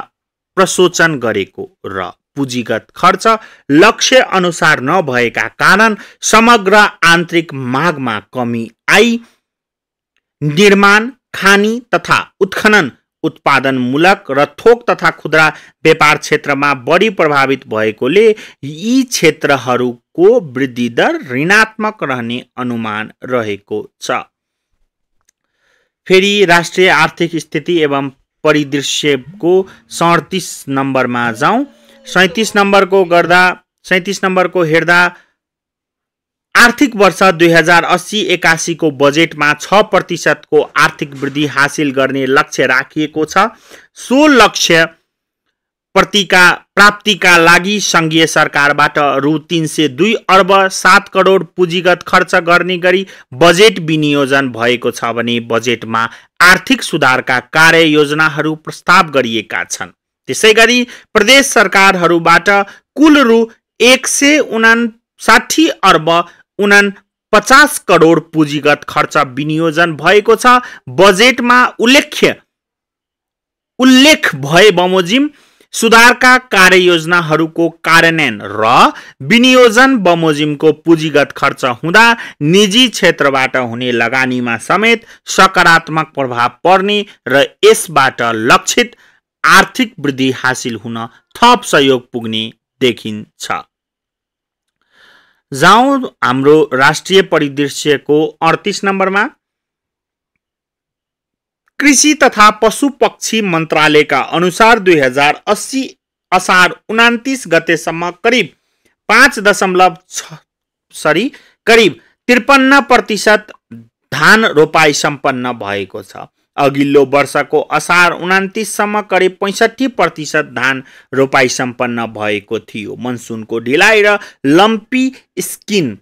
प्रशोचन गरेको र पुँजीगत खर्च लक्ष्य अनुसार नभएका कारण समग्र आन्तरिक मागमा कमी आई निर्माण, खानी तथा उत्खनन, उत्पादनमूलक र थोक तथा खुद्रा व्यापार क्षेत्रमा बढी प्रभावित भएकोले यी क्षेत्रहरूको वृद्धि दर ऋणात्मक रहने अनुमान रहेको छ। फेरि राष्ट्रिय आर्थिक स्थिति एवं परिदृश्यको 37 नम्बरमा जाउँ। 37 नम्बरको हेर्दा आर्थिक वर्ष 2080-81 को बजेटमा 6% को आर्थिक वृद्धि हासिल गर्ने लक्ष्य राखिएको छ। सो लक्ष्य प्राप्तिका लागि संघीय सरकारबाट रु 302 अर्ब 7 करोड पुँजीगत खर्च गर्ने गरी बजेट विनियोजन भएको छ भने बजेटमा आर्थिक सुधारका कार्ययोजनाहरू प्रस्ताव गरिएका छन्। त्यसैगरी प्रदेश सरकारहरूबाट कुल रु 159 अर्ब 49 करोड पुँजीगत खर्च विनियोजन भएको छ। बजेटमा उल्लेख भए बमोजिम सुधारका कार्ययोजनाहरूको कार्यान्वयन र विनियोजन बमोजिमको पुँजीगत खर्च हुँदा निजी क्षेत्रबाट हुने लगानीमा समेत सकारात्मक प्रभाव पर्ने र यसबाट लक्षित आर्थिक वृद्धि हासिल हुन थप सहयोग पुग्ने देखिन्छ। जाउँ हाम्रो राष्ट्रिय परिदृश्यको 38 नम्बरमा। कृषि तथा पशुपक्षी मन्त्रालयका अनुसार 2080 असार 29 गतेसम्म करिब 53% धान रोपाई सम्पन्न भएको छ। अघिल्लो वर्षको असार 29 सम्म करिब 65% धान रोपाई सम्पन्न भएको थियो। मनसुनको ढिलाइ र लम्पी स्किन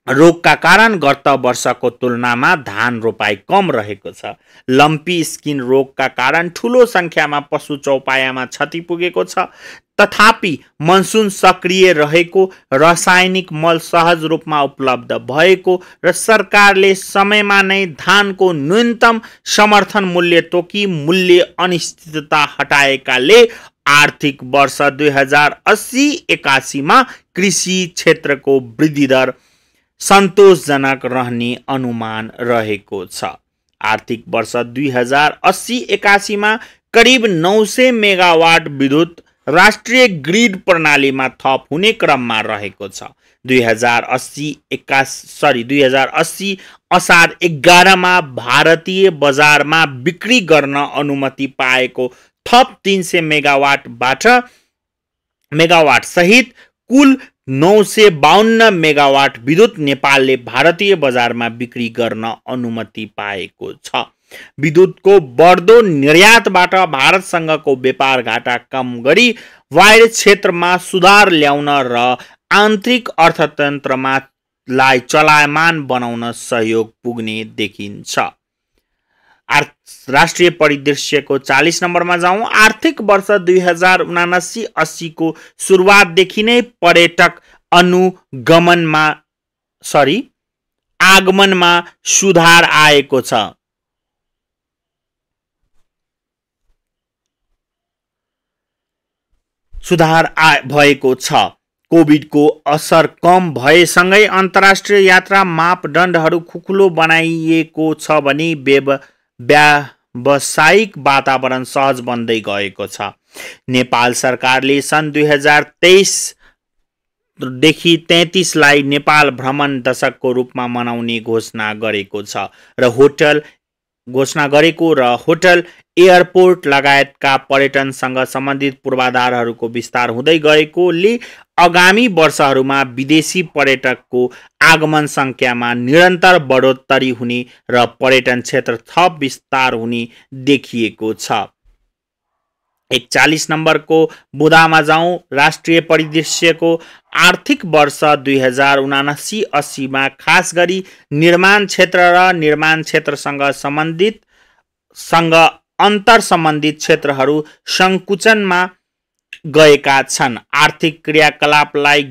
रोगका कारण गत वर्षको तुलनामा धान रोपाई कम रहेको छ। लम्पी स्किन रोगका कारण ठूलो संख्यामा पशु चौपायामा क्षति पुगेको छ। तथापि मनसुन सक्रिय रहेको, रासायनिक मल सहज रूपमा उपलब्ध भएको र सरकारले समयमा नै धानको न्यूनतम समर्थन मूल्य तोकी मूल्य अनिश्चितता हटाएकाले आर्थिक वर्ष 2080-81 मा कृषि क्षेत्रको वृद्धि दर सन्तोषजनक रहने अनुमान रहेको छ। आर्थिक वर्ष 2080-81 मा करिब 900 मेगावाट विद्युत राष्ट्रिय ग्रिड प्रणालीमा थप हुने क्रममा रहेको छ। 2080 असार 11 मा भारतीय बजारमा बिक्री गर्न अनुमति पाएको थप 300 मेगावाट सहित कुल 952 मेगावाट विद्युत नेपालले भारतीय बजारमा बिक्री गर्न अनुमति पाएको छ। विद्युतको बढ्दो निर्यातबाट भारतसँगको व्यापार घाटा कम गरी बाह्य क्षेत्रमा सुधार ल्याउन र आन्तरिक अर्थतन्त्रमा लाई चलायमान बनाउन सहयोग पुग्ने देखिन्छ। राष्ट्रिय परिदृश्यको 40 नम्बरमा जाउँ। आर्थिक वर्ष 2079-80 को सुरुवातदेखि नै पर्यटक आगमनमा सुधार आएको छ। भएको छ। कोभिडको असर कम भएसँगै अन्तर्राष्ट्रिय यात्रा मापदण्डहरू खुकुलो बनाइएको छ भने व्यावसायिक वातावरण सहज बन्दै गएको छ। नेपाल सरकारले सन् 2023 देखि 33 लाई नेपाल भ्रमण दशकको रूपमा मनाउने घोषणा गरेको र होटल एयरपोर्ट लगायतका पर्यटनसँग सम्बन्धित पूर्वाधारहरूको विस्तार हुँदै गएकोले आगामी वर्षहरूमा विदेशी पर्यटकको आगमन संख्यामा निरन्तर बढोत्तरी हुने र पर्यटन क्षेत्र थप विस्तार हुने देखिएको छ। 41 नम्बरको बुदामा जाउँ। राष्ट्रिय परिदृश्यको आर्थिक वर्ष 2079-80 मा खास गरी निर्माण क्षेत्र र निर्माण क्षेत्रसँग अन्तर सम्बन्धित क्षेत्रहरू सङ्कुचनमा गएका छन्। आर्थिक क्रियाकलापलाई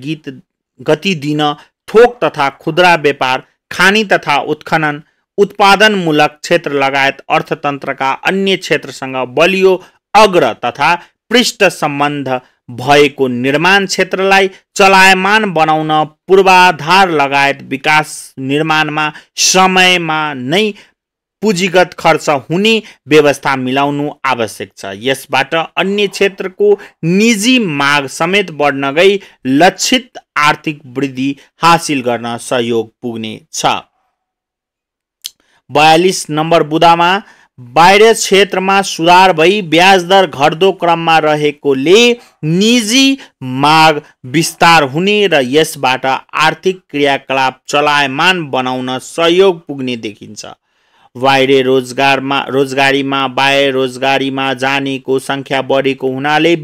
गति दिन थोक तथा खुद्रा व्यापार, खानी तथा उत्खनन, उत्पादनमूलक क्षेत्र लगायत अर्थतन्त्रका अन्य क्षेत्रसँग बलियो अग्र तथा पृष्ठ सम्बन्ध भएको निर्माण क्षेत्रलाई चलायमान बनाउन पूर्वाधार लगायत विकास निर्माणमा समयमा नै पुँजीगत खर्च हुने व्यवस्था मिलाउनु आवश्यक छ। यसबाट अन्य क्षेत्रको निजी माग समेत बढ्न गई लक्षित आर्थिक वृद्धि हासिल गर्न सहयोग पुग्ने छ। 42 नम्बर बुदामा बाह्य क्षेत्रमा सुधार भई ब्याज दर घट्दो क्रममा रहेकोले निजी माग विस्तार हुने र यसबाट आर्थिक क्रियाकलाप चलायमान बनाउन सहयोग पुग्ने देखिन्छ। बाह्य रोजगारीमा जानेको संख्या बढेको हुनाले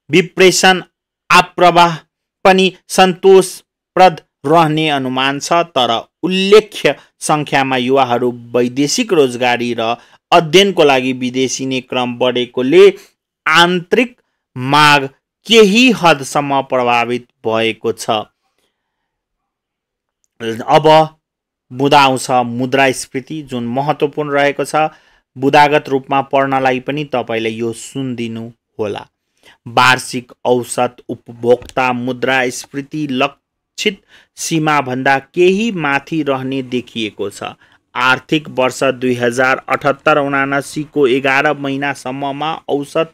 विप्रेषण आप्रवाह पनि सन्तोषप्रद रहने अनुमान छ। तर उल्लेख्य संख्यामा युवाहरू वैदेशिक रोजगारी र अध्ययनको लागि विदेशिने क्रम बढेकोले आन्तरिक माग केही हदसम्म प्रभावित भएको छ। अब बुदा आउँछ मुद्रास्फीति, जुन महत्त्वपूर्ण रहेको छ। बुदागत रूपमा पढ्नलाई पनि तपाईले यो सुनिदिनु होला। वार्षिक औसत उपभोक्ता मुद्रास्फीति लक्षित सीमाभन्दा केही माथि रहने देखिएको छ। आर्थिक वर्ष 2078-79 को 11 महिनासम्ममा औसत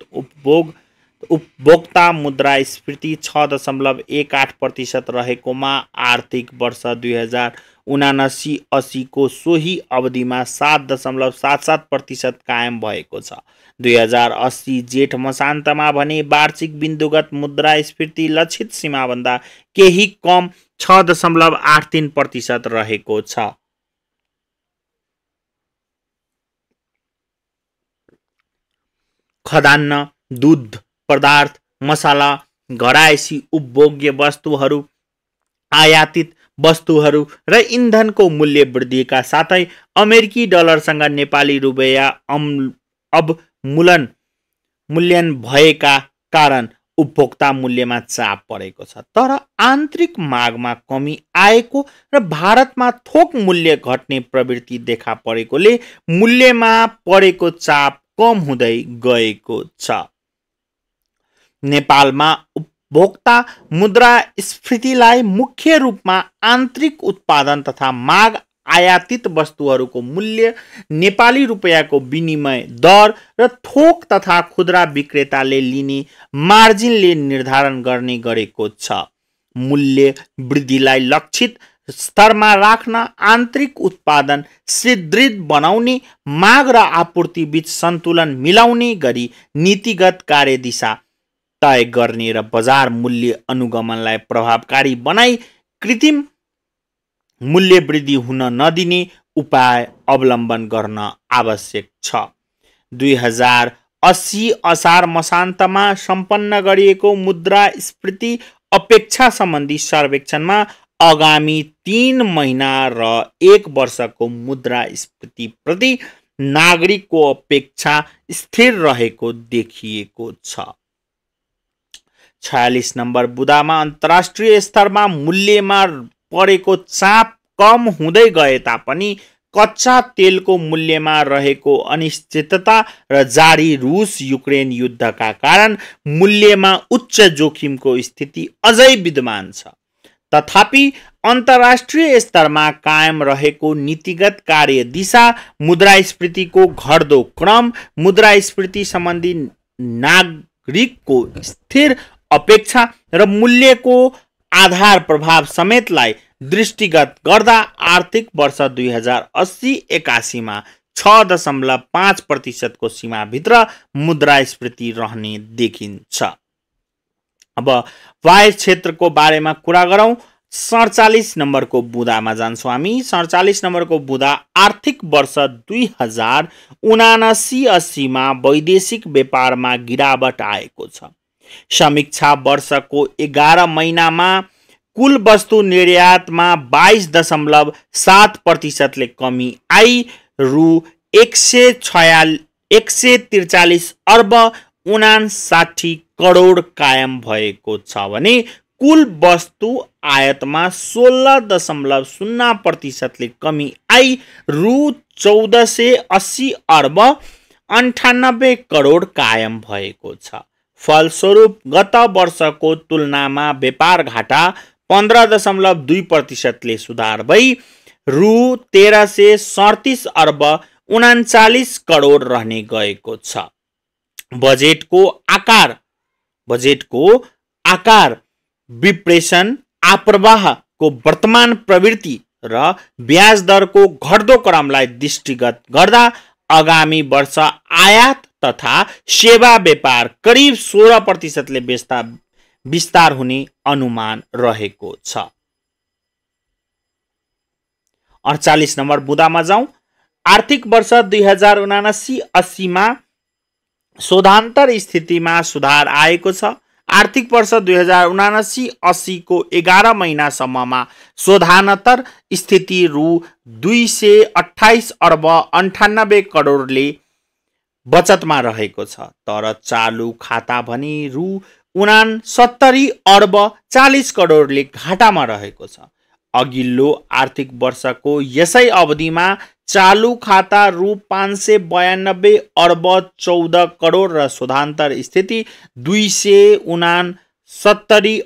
उपभोक्ता मुद्रास्फीति 6.18% रहेकोमा आर्थिक वर्ष 2079-80 को सोही अवधिमा 7.77% कायम भएको छ। 2080 जेठ मसान्तमा भने वार्षिक बिन्दुगत मुद्रास्फीति लक्षित सीमाभन्दा केही कम 6.83% रहेको छ। खदान्न, दूध पदार्थ, मसाला, घरायसी उपभोग्य वस्तुहरू, आयातित वस्तुहरू र इन्धनको मूल्य वृद्धिका साथै अमेरिकी डलरसँग नेपाली रुपैयाँ मूल्यन भएका कारण उपभोक्ता मूल्यमा चाप परेको छ। तर आन्तरिक मागमा कमी आएको र भारतमा थोक मूल्य घट्ने प्रवृत्ति देखा परेकोले मूल्यमा परेको चाप कम हुँदै गएको छ। नेपालमा उपभोक्ता मुद्रास्फीतिलाई मुख्य रूपमा आन्तरिक उत्पादन तथा माग, आयातित वस्तुहरूको मूल्य, नेपाली रुपैयाँको विनिमय दर र थोक तथा खुद्रा विक्रेताले लिने मार्जिनले निर्धारण गर्ने गरेको छ। मूल्य वृद्धिलाई लक्षित स्तरमा राख्न, आन्तरिक उत्पादन सुदृढ बनाउने, माग र आपूर्ति बीच सन्तुलन मिलाउने गरी नीतिगत कार्यदिशा तय गर्ने र बजार मूल्य अनुगमनलाई प्रभावकारी बनाई कृत्रिम मूल्य वृद्धि हुन नदिने उपाय अवलम्बन गर्न आवश्यक छ। 2080 असार मसान्तमा सम्पन्न गरिएको मुद्रास्फीति अपेक्षा सम्बन्धी सर्वेक्षणमा आगामी 3 महिना र 1 वर्षको मुद्रास्फीति प्रति नागरिकको अपेक्षा स्थिर रहेको देखिएको छ। 46 नम्बर बुदामा अन्तर्राष्ट्रिय स्तरमा मूल्यमा परेको चाप कम हुँदै गए तापनि कच्चा तेलको मूल्यमा रहेको अनिश्चितता र जारी रुस युक्रेन युद्धका कारण मूल्यमा उच्च जोखिमको स्थिति अझै विद्यमान छ। तथापि अन्तर्राष्ट्रिय स्तरमा कायम रहेको नीतिगत कार्यदिशा, मुद्रास्फीतिको घट्दो क्रम, मुद्रास्फीति सम्बन्धी नागरिकको स्थिर अपेक्षा र मूल्यको आधार प्रभाव समेतलाई दृष्टिगत गर्दा आर्थिक वर्ष 2080-81 मा 6.5% को सीमाभित्र मुद्रास्फीति रहने देखिन्छ। अब बाह्य क्षेत्रको बारेमा कुरा गरौँ। 47 नम्बरको बुदामा जान्छौँ हामी। 47 नम्बरको बुदा आर्थिक वर्ष 2079-80 मा वैदेशिक व्यापारमा गिरावट आएको छ। समीक्षा वर्षको 11 महिनामा कुल वस्तु निर्यातमा 22.7% ले कमी आई रु 143 अर्ब 59 करोड कायम भएको छ भने कुल वस्तु आयातमा 16.0% ले कमी आई रु 1480 अर्ब 98 करोड कायम भएको छ। फलस्वरूप गत वर्षको तुलनामा व्यापार घाटा 15.2% ले सुधार भई रु 1337 अर्ब 39 करोड रहने गएको छ। बजेटको आकार विप्रेषण, आप्रवाहको वर्तमान प्रवृत्ति र ब्याज दरको घट्दो क्रमलाई दृष्टिगत गर्दा आगामी वर्ष आयात तथा सेवा व्यापार करिब 16% ले विस्तार हुने अनुमान रहेको छ। 48 नम्बर बुदामा जाउँ। आर्थिक वर्ष 2079-80 मा शोधान्तर स्थितिमा सुधार आएको छ। आर्थिक वर्ष 2079-80 को 11 महिनासम्ममा शोधान्तर स्थिति रु 228 अर्ब 98 करोडले बचतमा रहेको छ। तर चालु खाता भने रु 69 अर्ब 40 करोडले घाटामा रहेको छ। अघिल्लो आर्थिक वर्षको यसै अवधिमा चालू खाता रु 592 अर्ब 14 करोड र शोधान्तर स्थिति 269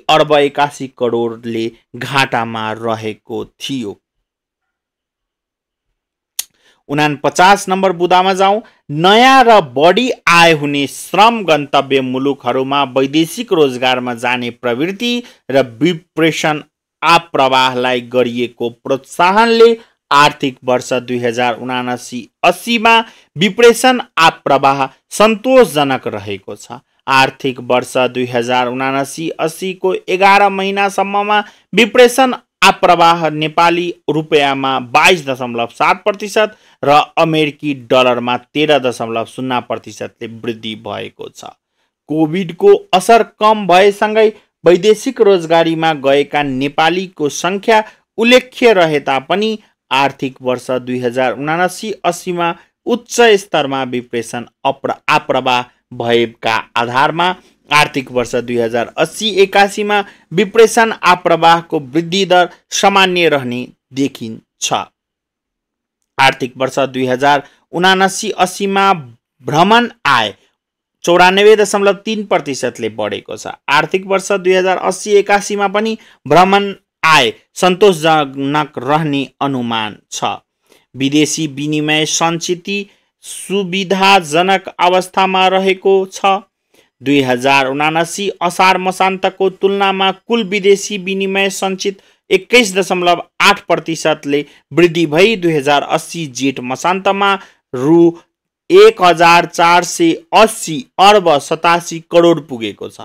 अर्ब 81 करोडले घाटामा रहेको थियो। 49 नम्बर बुदामा जाउँ। नयाँ र बढी आय हुने श्रम गन्तव्य मुलुकहरूमा वैदेशिक रोजगारमा जाने प्रवृत्ति र विप्रेषण आप्रवाहलाई गरिएको प्रोत्साहनले आर्थिक वर्ष 2079-80 मा विप्रेषण आप्रवाह सन्तोषजनक रहेको छ। आर्थिक वर्ष 2079-80 को 11 महिनासम्ममा विप्रेषण आप्रवाह नेपाली रुपैयाँमा 22.7% र अमेरिकी डलरमा 13.0% वृद्धि भएको छ। कोभिडको असर कम भएसँगै वैदेशिक रोजगारीमा गएका नेपालीको संख्या उल्लेख्य रहे तापनि आर्थिक वर्ष 2079-80 मा उच्च स्तरमा विप्रेषण आप्रवाह भएका आधारमा आर्थिक वर्ष 2080-81 मा विप्रेषण आप्रवाहको वृद्धि दर सामान्य रहने देखिन्छ। आर्थिक वर्ष 2079-80 मा भ्रमण आय 94.3% ले बढेको छ। आर्थिक वर्ष 2080-81 मा पनि भ्रमण आय सन्तोषजनक रहने अनुमान छ। विदेशी विनिमय सञ्चिति सुविधाजनक अवस्थामा रहेको छ। 2079 असार मसान्तको तुलनामा कुल विदेशी विनिमय सञ्चित 21.8% ले वृद्धि भई 2080 जेठ मसान्तमा रु 1480 अर्ब 87 करोड पुगेको छ।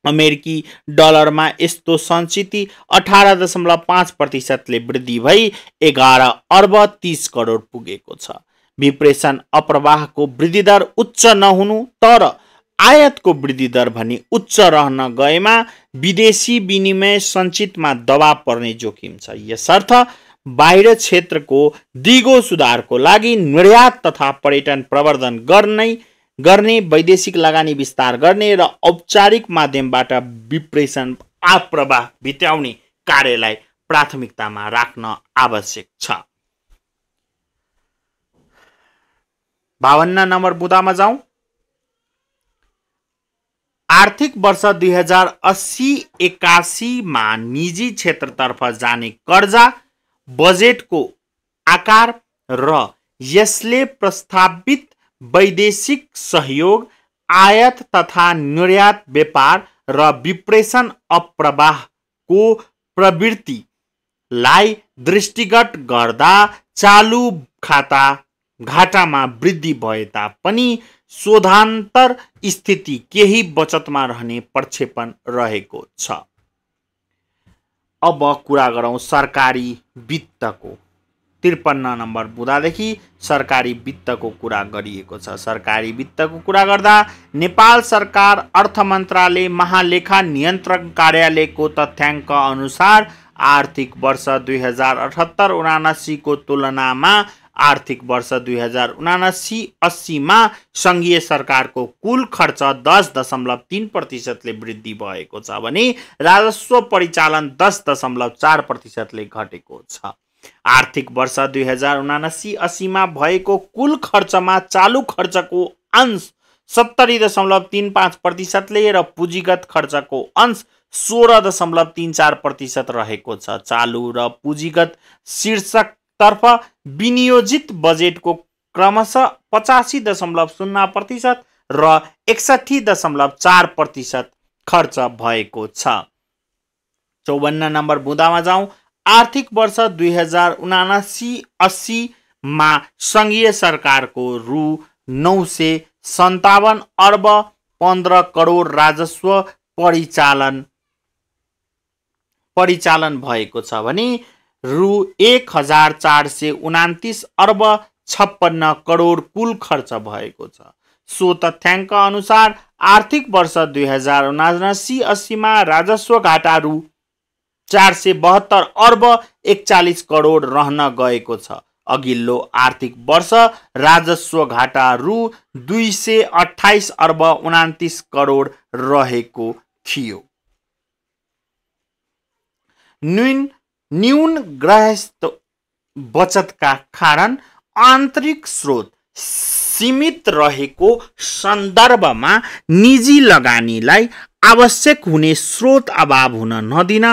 अमेरिकी डलरमा यस्तो सञ्चिति 18.5% ले वृद्धि भई 11 अर्ब 30 करोड पुगेको छ। विप्रेषण अप्रवाहको वृद्धि दर उच्च नहुनु तर आयातको वृद्धि दर भने उच्च रहन गएमा विदेशी विनिमय सञ्चितमा दबाव पर्ने जोखिम छ। यसर्थ बाहिर क्षेत्रको दिगो सुधारको लागि निर्यात तथा पर्यटन प्रवर्धन गर्ने वैदेशिक लगानी विस्तार गर्ने र औपचारिक माध्यमबाट विप्रेषण आप्रवाह बित्याउने कार्यलाई प्राथमिकतामा राख्न आवश्यक छ। 52 नम्बर बुदामा जाउँ। आर्थिक वर्ष 2080-81 मा निजी क्षेत्रतर्फ जाने कर्जा, बजेटको आकार र यसले प्रस्तावित वैदेशिक सहयोग, आयात तथा निर्यात व्यापार र विप्रेषण अप्रवाहको प्रवृत्तिलाई दृष्टिगत गर्दा चालू खाता घाटामा वृद्धि भए तापनि शोधान्तर स्थिति केही बचतमा रहने प्रक्षेपण रहेको छ। अब कुरा गरौँ सरकारी वित्तको। 53 नम्बर बुदादेखि सरकारी वित्तको कुरा गरिएको छ। सरकारी वित्तको कुरा गर्दा नेपाल सरकार अर्थ मन्त्रालय महालेखा नियन्त्रक कार्यालयको तथ्याङ्क अनुसार आर्थिक वर्ष 2078-79 को तुलनामा आर्थिक वर्ष 2079-80 मा संघीय सरकारको कुल खर्च 10.3% ले वृद्धि भएको छ भने राजस्व परिचालन 10.4% ले घटेको छ। आर्थिक वर्ष 2079-80 मा भएको कुल खर्चमा चालू खर्चको अंश 70.35% ले र पुँजीगत खर्चको अंश 16.34% रहेको छ। चालू र पुँजीगत शीर्षक तर्फ विनियोजित बजेटको क्रमशः 85.0% र 61.4% खर्च भएको छ। 54 नम्बर बुदामा जाउँ। आर्थिक वर्ष 2079-80 मा संघीय सरकारको रु 957 अर्ब 15 करोड राजस्व परिचालन भएको छ भने रु 1429 अर्ब 56 करोड कुल खर्च भएको छ। सो तथ्याङ्क अनुसार आर्थिक वर्ष 2079-80 मा राजस्व घाटा रु 472 अर्ब 41 करोड रहन गएको छ। अघिल्लो आर्थिक वर्ष राजस्व घाटा रु 228 अर्ब 29 करोड रहेको थियो। न्यून गृहस्थ बचतका कारण आन्तरिक स्रोत सीमित रहेको सन्दर्भमा निजी लगानीलाई आवश्यक हुने स्रोत अभाव हुन नदिन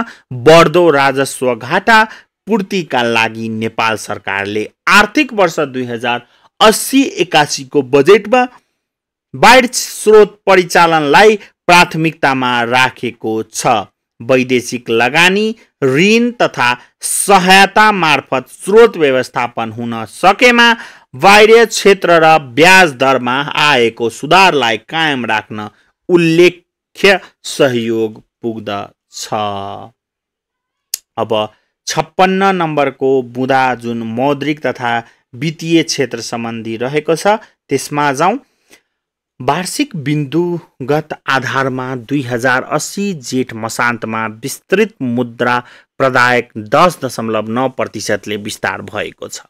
बढ्दो राजस्व घाटा पूर्तिका लागि नेपाल सरकारले आर्थिक वर्ष 2080-81 को बजेटमा बाह्य स्रोत परिचालनलाई प्राथमिकतामा राखेको छ। वैदेशिक लगानी, ऋण तथा सहायता मार्फत स्रोत व्यवस्थापन हुन सकेमा बाह्य क्षेत्र र ब्याज दरमा आएको सुधारलाई कायम राख्न उल्लेख्य सहयोग पुग्दछ। अब 56 नम्बरको बुँदा जुन मौद्रिक तथा वित्तीय क्षेत्र सम्बन्धी रहेको छ त्यसमा जाउँ। वार्षिक बिन्दुगत आधारमा 2080 जेठ मसान्तमा विस्तृत मुद्रा प्रदायक 10.9% विस्तार भएको छ।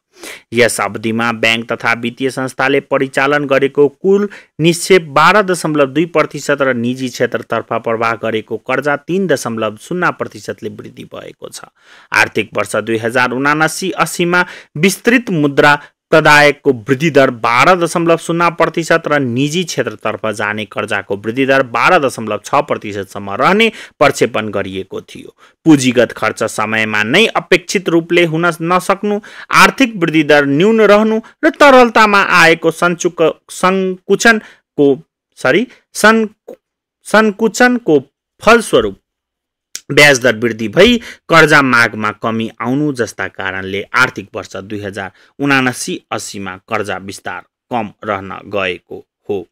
यस अवधिमा बैंक तथा वित्तीय संस्थाले परिचालन गरेको कुल निक्षेप 12.2% र निजी क्षेत्रतर्फ प्रवाह गरेको कर्जा 3.0% ले वृद्धि भएको छ। आर्थिक वर्ष 2079-80 मा विस्तृत मुद्रा प्रदायकको वृद्धि दर 12.0% र निजी क्षेत्रतर्फ जाने कर्जाको वृद्धि दर 12.6% सम्म रहने प्रक्षेपण गरिएको थियो। पुँजीगत खर्च समयमा नै अपेक्षित रूपले हुन नसक्नु, आर्थिक वृद्धि दर न्यून रहनु र तरलतामा आएको सङ्कुचनको फलस्वरूप ब्याज दर वृद्धि भई कर्जा मागमा कमी आउनु जस्ता कारणले आर्थिक वर्ष 2079-80 मा कर्जा विस्तार कम रहन गएको हो।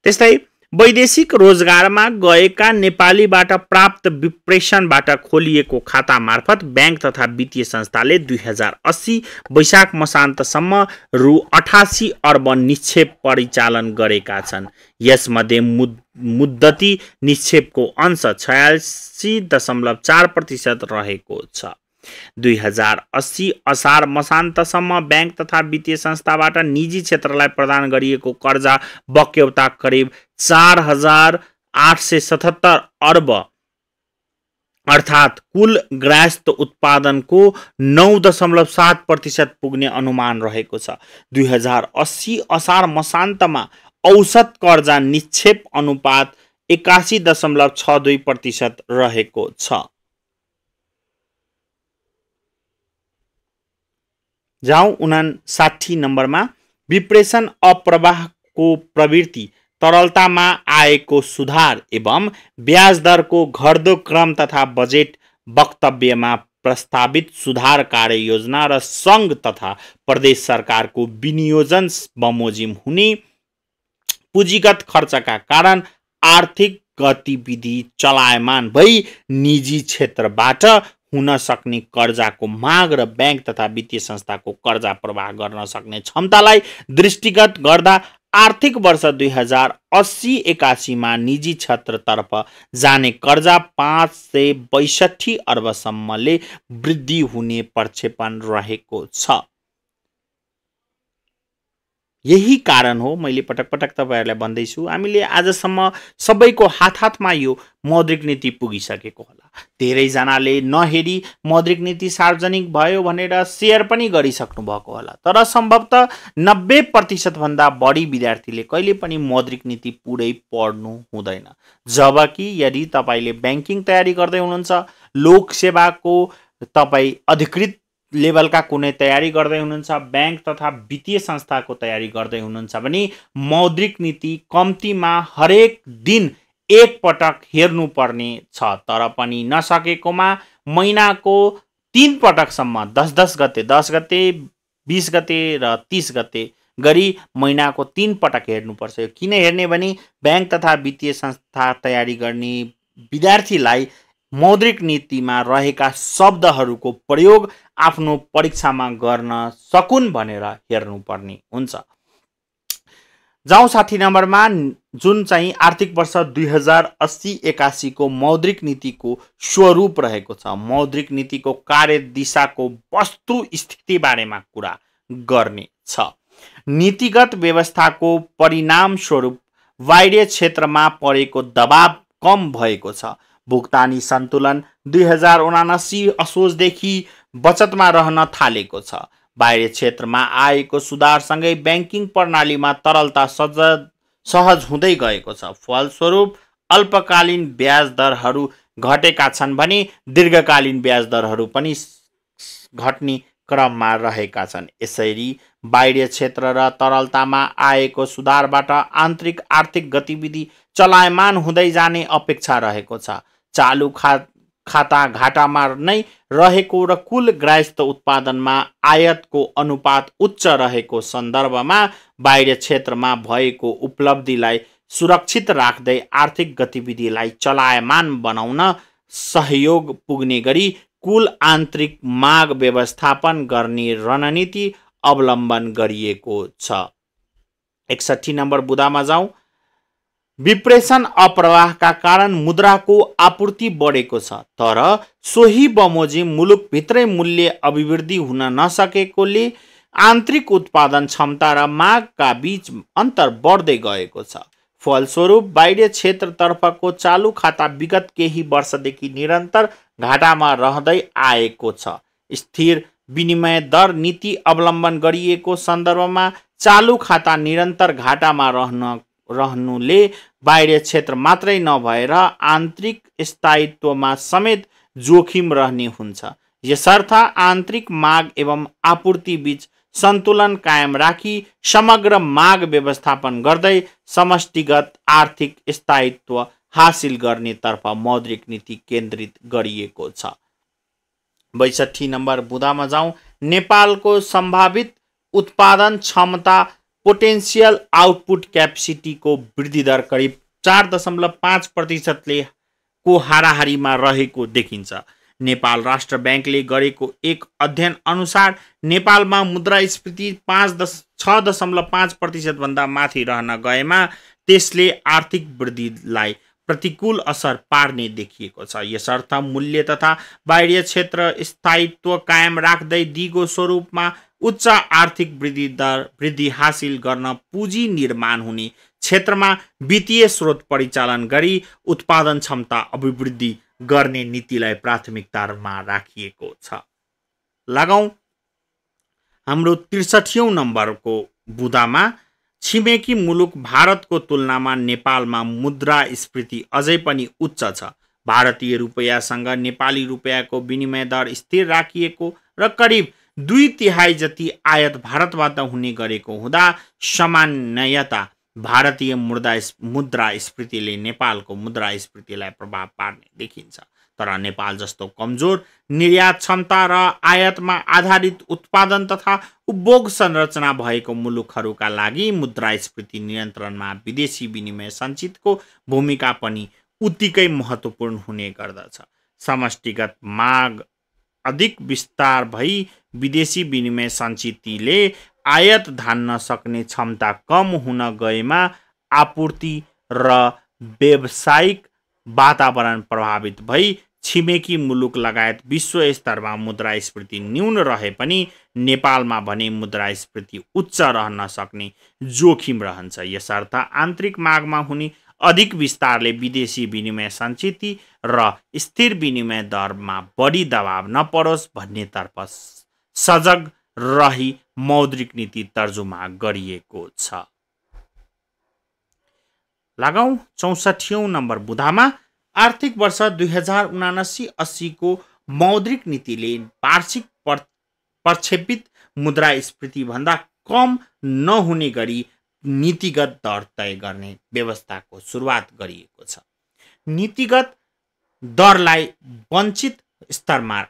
त्यस्तै वैदेशिक रोजगारमा गएका नेपालीबाट प्राप्त विप्रेषणबाट खोलिएको खाता मार्फत बैंक तथा वित्तीय संस्थाले 2080 वैशाख मसान्तसम्म रु 88 अर्ब निक्षेप परिचालन गरेका छन्। यसमध्ये मुद्दती निक्षेपको अंश 86.4% रहेको छ। 2080 असार मसान्तसम्म बैंक तथा वित्तीय संस्थाबाट निजी क्षेत्रलाई प्रदान गरिएको कर्जा बक्यौता करिब 4,877 अर्ब अर्थात् कुल ग्राहस्थ उत्पादनको 9.7% पुग्ने अनुमान रहेको छ। 2080 असार मसान्तमा औसत कर्जा निक्षेप अनुपात 81.62% रहेको छ। जाउँ 59 नम्बरमा। विप्रेषण अप्रवाहको प्रवृत्ति, तरलतामा आएको सुधार एवं ब्याज दरको घट्दो क्रम तथा बजेट वक्तव्यमा प्रस्तावित सुधार कार्ययोजना र सङ्घ तथा प्रदेश सरकारको विनियोजन बमोजिम हुने पुँजीगत खर्चका कारण आर्थिक गतिविधि चलायमान भई निजी क्षेत्रबाट हुन सक्ने कर्जाको माग र बैंक तथा वित्तीय संस्थाको कर्जा प्रवाह गर्न सक्ने क्षमतालाई दृष्टिगत गर्दा आर्थिक वर्ष 2080-81 मा निजी क्षेत्रतर्फ जाने कर्जा 562 अर्बसम्मले वृद्धि हुने प्रक्षेपण रहेको छ। यही कारण हो मैले पटक पटक तपाईहरुलाई भन्दैछु, हामीले आजसम्म सबैको हातमा यो मौद्रिक नीति पुगिसकेको होला। धेरै जनाले नहेरी मौद्रिक नीति सार्वजनिक भयो भनेर शेयर पनि गरिसक्नु भएको होला, तर सम्भवतः 90% भन्दा बढी विद्यार्थीले कहिले पनि मौद्रिक नीति पुरै पढ्नु हुँदैन। जबकि यदि तपाईले बैंकिङ तयारी गर्दै हुनुहुन्छ, लोक सेवाको तपाई अधिकृत लेभलका कुनै तयारी गर्दै हुनुहुन्छ, बैंक तथा वित्तीय संस्थाको तयारी गर्दै हुनुहुन्छ भने मौद्रिक नीति कम्तीमा हरेक दिन एक पटक हेर्नु पर्ने छ। तर पनि नसकेकोमा महिनाको 3 पटकसम्म 10 गते, 10 गते, 20 गते र 30 गते गरी महिनाको 3 पटक हेर्नुपर्छ। किन हेर्ने भने बैंक तथा वित्तीय संस्था तयारी गर्ने विद्यार्थीलाई मौद्रिक नीतिमा रहेका शब्दहरूको प्रयोग आफ्नो परीक्षामा गर्न सकुन् भनेर हेर्नुपर्ने हुन्छ। जाउँ 60 नम्बरमा, जुन चाहिँ आर्थिक वर्ष 2080-81 को मौद्रिक नीतिको स्वरूप रहेको छ। मौद्रिक नीतिको कार्यदिशाको वस्तु स्थिति बारेमा कुरा गर्ने छ। नीतिगत व्यवस्थाको परिणाम स्वरूप बाह्य क्षेत्रमा परेको दबाव कम भएको छ। भुक्तानी सन्तुलन 2079 असोजदेखि बचतमा रहन थालेको छ। बाह्य क्षेत्रमा आएको सुधारसँगै ब्याङ्किङ प्रणालीमा तरलता सहज हुँदै गएको छ। फलस्वरूप अल्पकालीन ब्याज दरहरू घटेका छन् भने दीर्घकालीन ब्याज दरहरू पनि घट्ने क्रममा रहेका छन्। यसरी बाह्य क्षेत्र र तरलतामा आएको सुधारबाट आन्तरिक आर्थिक गतिविधि चलायमान हुँदै जाने अपेक्षा रहेको छ। चालु खाता घाटामा नै रहेको र कुल गृहस्थ उत्पादनमा आयातको अनुपात उच्च रहेको सन्दर्भमा बाह्य क्षेत्रमा भएको उपलब्धिलाई सुरक्षित राख्दै आर्थिक गतिविधिलाई चलायमान बनाउन सहयोग पुग्ने गरी कुल आन्तरिक माग व्यवस्थापन गर्ने रणनीति अवलम्बन गरिएको छ। 61 नम्बर बुदामा जाउँ। विप्रेशन अप्रवाहका कारण मुद्राको आपूर्ति बढेको छ, तर सोही बमोजिम मुलुकभित्रै मूल्य अभिवृद्धि हुन नसकेकोले आन्तरिक उत्पादन क्षमता र मागका बीच अन्तर बढ्दै गएको छ। फलस्वरूप बाह्य क्षेत्रतर्फको चालु खाता विगत केही वर्षदेखि निरन्तर घाटामा रहँदै आएको छ। स्थिर विनिमय दर नीति अवलम्बन गरिएको सन्दर्भमा चालु खाता निरन्तर घाटामा रहनुले बाह्य क्षेत्र मात्रै नभएर आन्तरिक स्थायित्वमा समेत जोखिम रहने हुन्छ। यसर्थ आन्तरिक माग एवं आपूर्ति बीच सन्तुलन कायम राखी समग्र माग व्यवस्थापन गर्दै समष्टिगत आर्थिक स्थायित्व हासिल गर्नेतर्फ मौद्रिक नीति केन्द्रित गरिएको छ। 62 नम्बर बुदामा जाउँ। नेपालको सम्भावित उत्पादन क्षमता पोटेन्सियल आउटपुट क्यापेसिटीको वृद्धि दर करिब 4.5% को हाराहारीमा रहेको देखिन्छ। नेपाल राष्ट्र ब्याङ्कले गरेको एक अध्ययन अनुसार नेपालमा मुद्रास्फीति 6.5% भन्दा माथि रहन गएमा त्यसले आर्थिक वृद्धिलाई प्रतिकूल असर पार्ने देखिएको छ। यसर्थ मूल्य तथा बाह्य क्षेत्र स्थायित्व कायम राख्दै दिगो स्वरूपमा उच्च आर्थिक वृद्धि हासिल गर्न पुँजी निर्माण हुने क्षेत्रमा वित्तीय स्रोत परिचालन गरी उत्पादन क्षमता अभिवृद्धि गर्ने नीतिलाई प्राथमिकतामा राखिएको छ। लगाउँ हाम्रो 63औं नम्बरको बुदामा। छिमेकी मुलुक भारतको तुलनामा नेपालमा मुद्रास्फीति अझै पनि उच्च छ। भारतीय रुपैयाँसँग नेपाली रुपैयाँको विनिमय दर स्थिर राखिएको र करिब 2/3 जति आयात भारतबाट हुने गरेको हुँदा सामान्यतया भारतीय मुद्रास्फीतिले नेपालको मुद्रास्फीतिलाई प्रभाव पार्ने देखिन्छ। तर नेपाल जस्तो कमजोर निर्यात क्षमता र आयातमा आधारित उत्पादन तथा उपभोग संरचना भएको मुलुकहरूका लागि मुद्रास्फीति नियन्त्रणमा विदेशी विनिमय सञ्चितको भूमिका पनि उत्तिकै महत्त्वपूर्ण हुने गर्दछ। समष्टिगत माग अधिक विस्तार भई विदेशी विनिमय सञ्चितले आयात धान्न सक्ने क्षमता कम हुन गएमा आपूर्ति र व्यावसायिक वातावरण प्रभावित भई छिमेकी मुलुक लगायत विश्व स्तरमा मुद्रास्फीति न्यून रहे पनि नेपालमा भने मुद्रास्फीति उच्च रहन सक्ने जोखिम रहन्छ। यसर्थ आन्तरिक मागमा हुने अधिक विस्तारले विदेशी विनिमय सञ्चित र स्थिर विनिमय दरमा बढी दबाव नपरोस् भन्नेतर्फ सजग रही मौद्रिक नीति तर्जुमा गरिएको छ। लगाउँ 64औं नम्बर बुदामा। आर्थिक वर्ष 2079-80 को मौद्रिक नीतिले वार्षिक प्रक्षेपित मुद्रास्फीति भन्दा कम नहुने गरी नीतिगत दर तय गर्ने व्यवस्थाको सुरुवात गरिएको छ। नीतिगत दरलाई वाञ्छित स्तरमा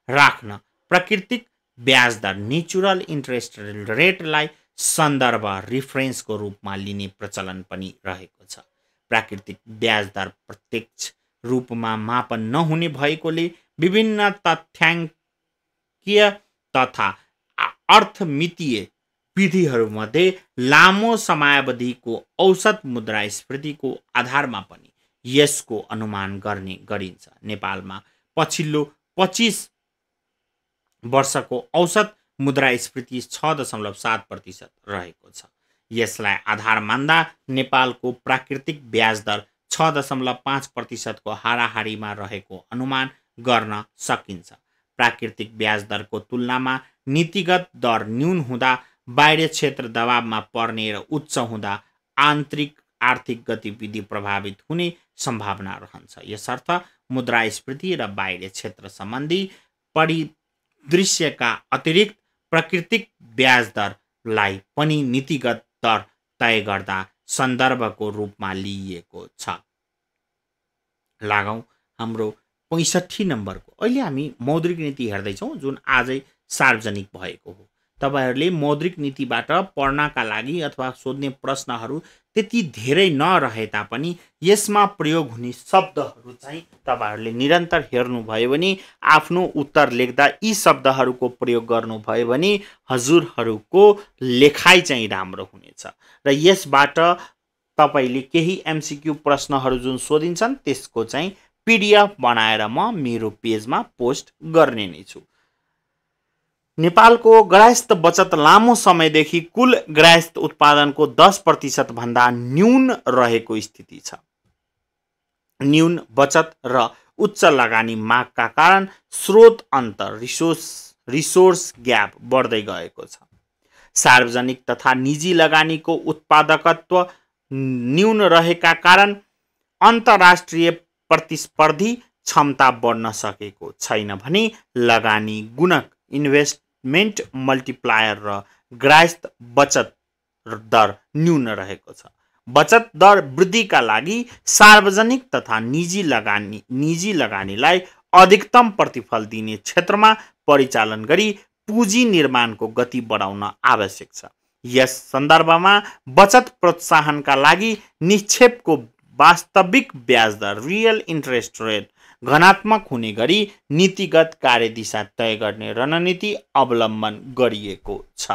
राख्न प्राकृतिक ब्याज दर नेचुरल इन्ट्रेस्ट रेटलाई सन्दर्भ रिफरेन्सको रूपमा लिने प्रचलन पनि रहेको छ। प्राकृतिक ब्याज दर प्रत्यक्ष रूपमा मापन नहुने भएकोले विभिन्न तथ्याङ्कीय तथा अर्थमितीय विधिहरूमध्ये लामो समयावधिको औसत मुद्रास्फीतिको आधारमा पनि यसको अनुमान गर्ने गरिन्छ। नेपालमा पछिल्लो 25 वर्षको औसत मुद्रास्फीति 6.7% रहेको छ। यसलाई आधार मान्दा नेपालको प्राकृतिक ब्याज दर 6.5% को हाराहारीमा रहेको अनुमान गर्न सकिन्छ। प्राकृतिक ब्याज दरको तुलनामा नीतिगत दर न्यून हुँदा बाह्य क्षेत्र दबावमा पर्ने र उच्च हुँदा आन्तरिक आर्थिक गतिविधि प्रभावित हुने सम्भावना रहन्छ। यसर्थ मुद्रास्फीति र बाह्य क्षेत्र सम्बन्धी परिदृश्यका अतिरिक्त प्राकृतिक ब्याज दरलाई पनि नीतिगत दर तय गर्दा सन्दर्भको रूपमा लिइएको छ। लागौँ हाम्रो 65 नम्बरको। अहिले हामी मौद्रिक नीति हेर्दैछौँ जुन आजै सार्वजनिक भएको हो। तपाईहरूले मौद्रिक नीतिबाट पढ्नका लागि अथवा सोध्ने प्रश्नहरू त्यति धेरै नरहे तापनि यसमा प्रयोग हुने शब्दहरू चाहिँ तपाईहरूले निरन्तर हेर्नुभयो भने आफ्नो उत्तर लेख्दा यी शब्दहरूको प्रयोग गर्नुभयो भने हजुरहरूको लेखाइ चाहिँ राम्रो हुनेछ र यसबाट तपाईले केही एमसीक्यू प्रश्नहरू जुन सोधिन्छन् त्यसको चाहिँ पीडीएफ बनाएर म मेरो पेजमा पोस्ट गर्ने नै छु। नेपालको गृहस्थ बचत लामो समयदेखि कुल गृहस्थ उत्पादनको 10% भन्दा न्यून रहेको स्थिति छ। न्यून बचत र उच्च लगानी मागका कारण स्रोत अन्तर रिसोर्स ग्याप बढ्दै गएको छ। सार्वजनिक तथा निजी लगानीको उत्पादकत्व न्यून रहेका कारण अन्तर्राष्ट्रिय प्रतिस्पर्धी क्षमता बढ्न सकेको छैन भने लगानी गुणक इन्भेस्टमेन्ट मल्टिप्लायर र गृहस्थ बचत दर न्यून रहेको छ। बचत दर वृद्धिका लागि सार्वजनिक तथा निजी लगानीलाई अधिकतम प्रतिफल दिने क्षेत्रमा परिचालन गरी पुँजी निर्माणको गति बढाउन आवश्यक छ। यस सन्दर्भमा बचत प्रोत्साहनका लागि निक्षेपको वास्तविक ब्याज दर रियल इन्ट्रेस्ट रेट घनात्मक हुने गरी नीतिगत कार्यदिशा तय गर्ने रणनीति अवलम्बन गरिएको छ।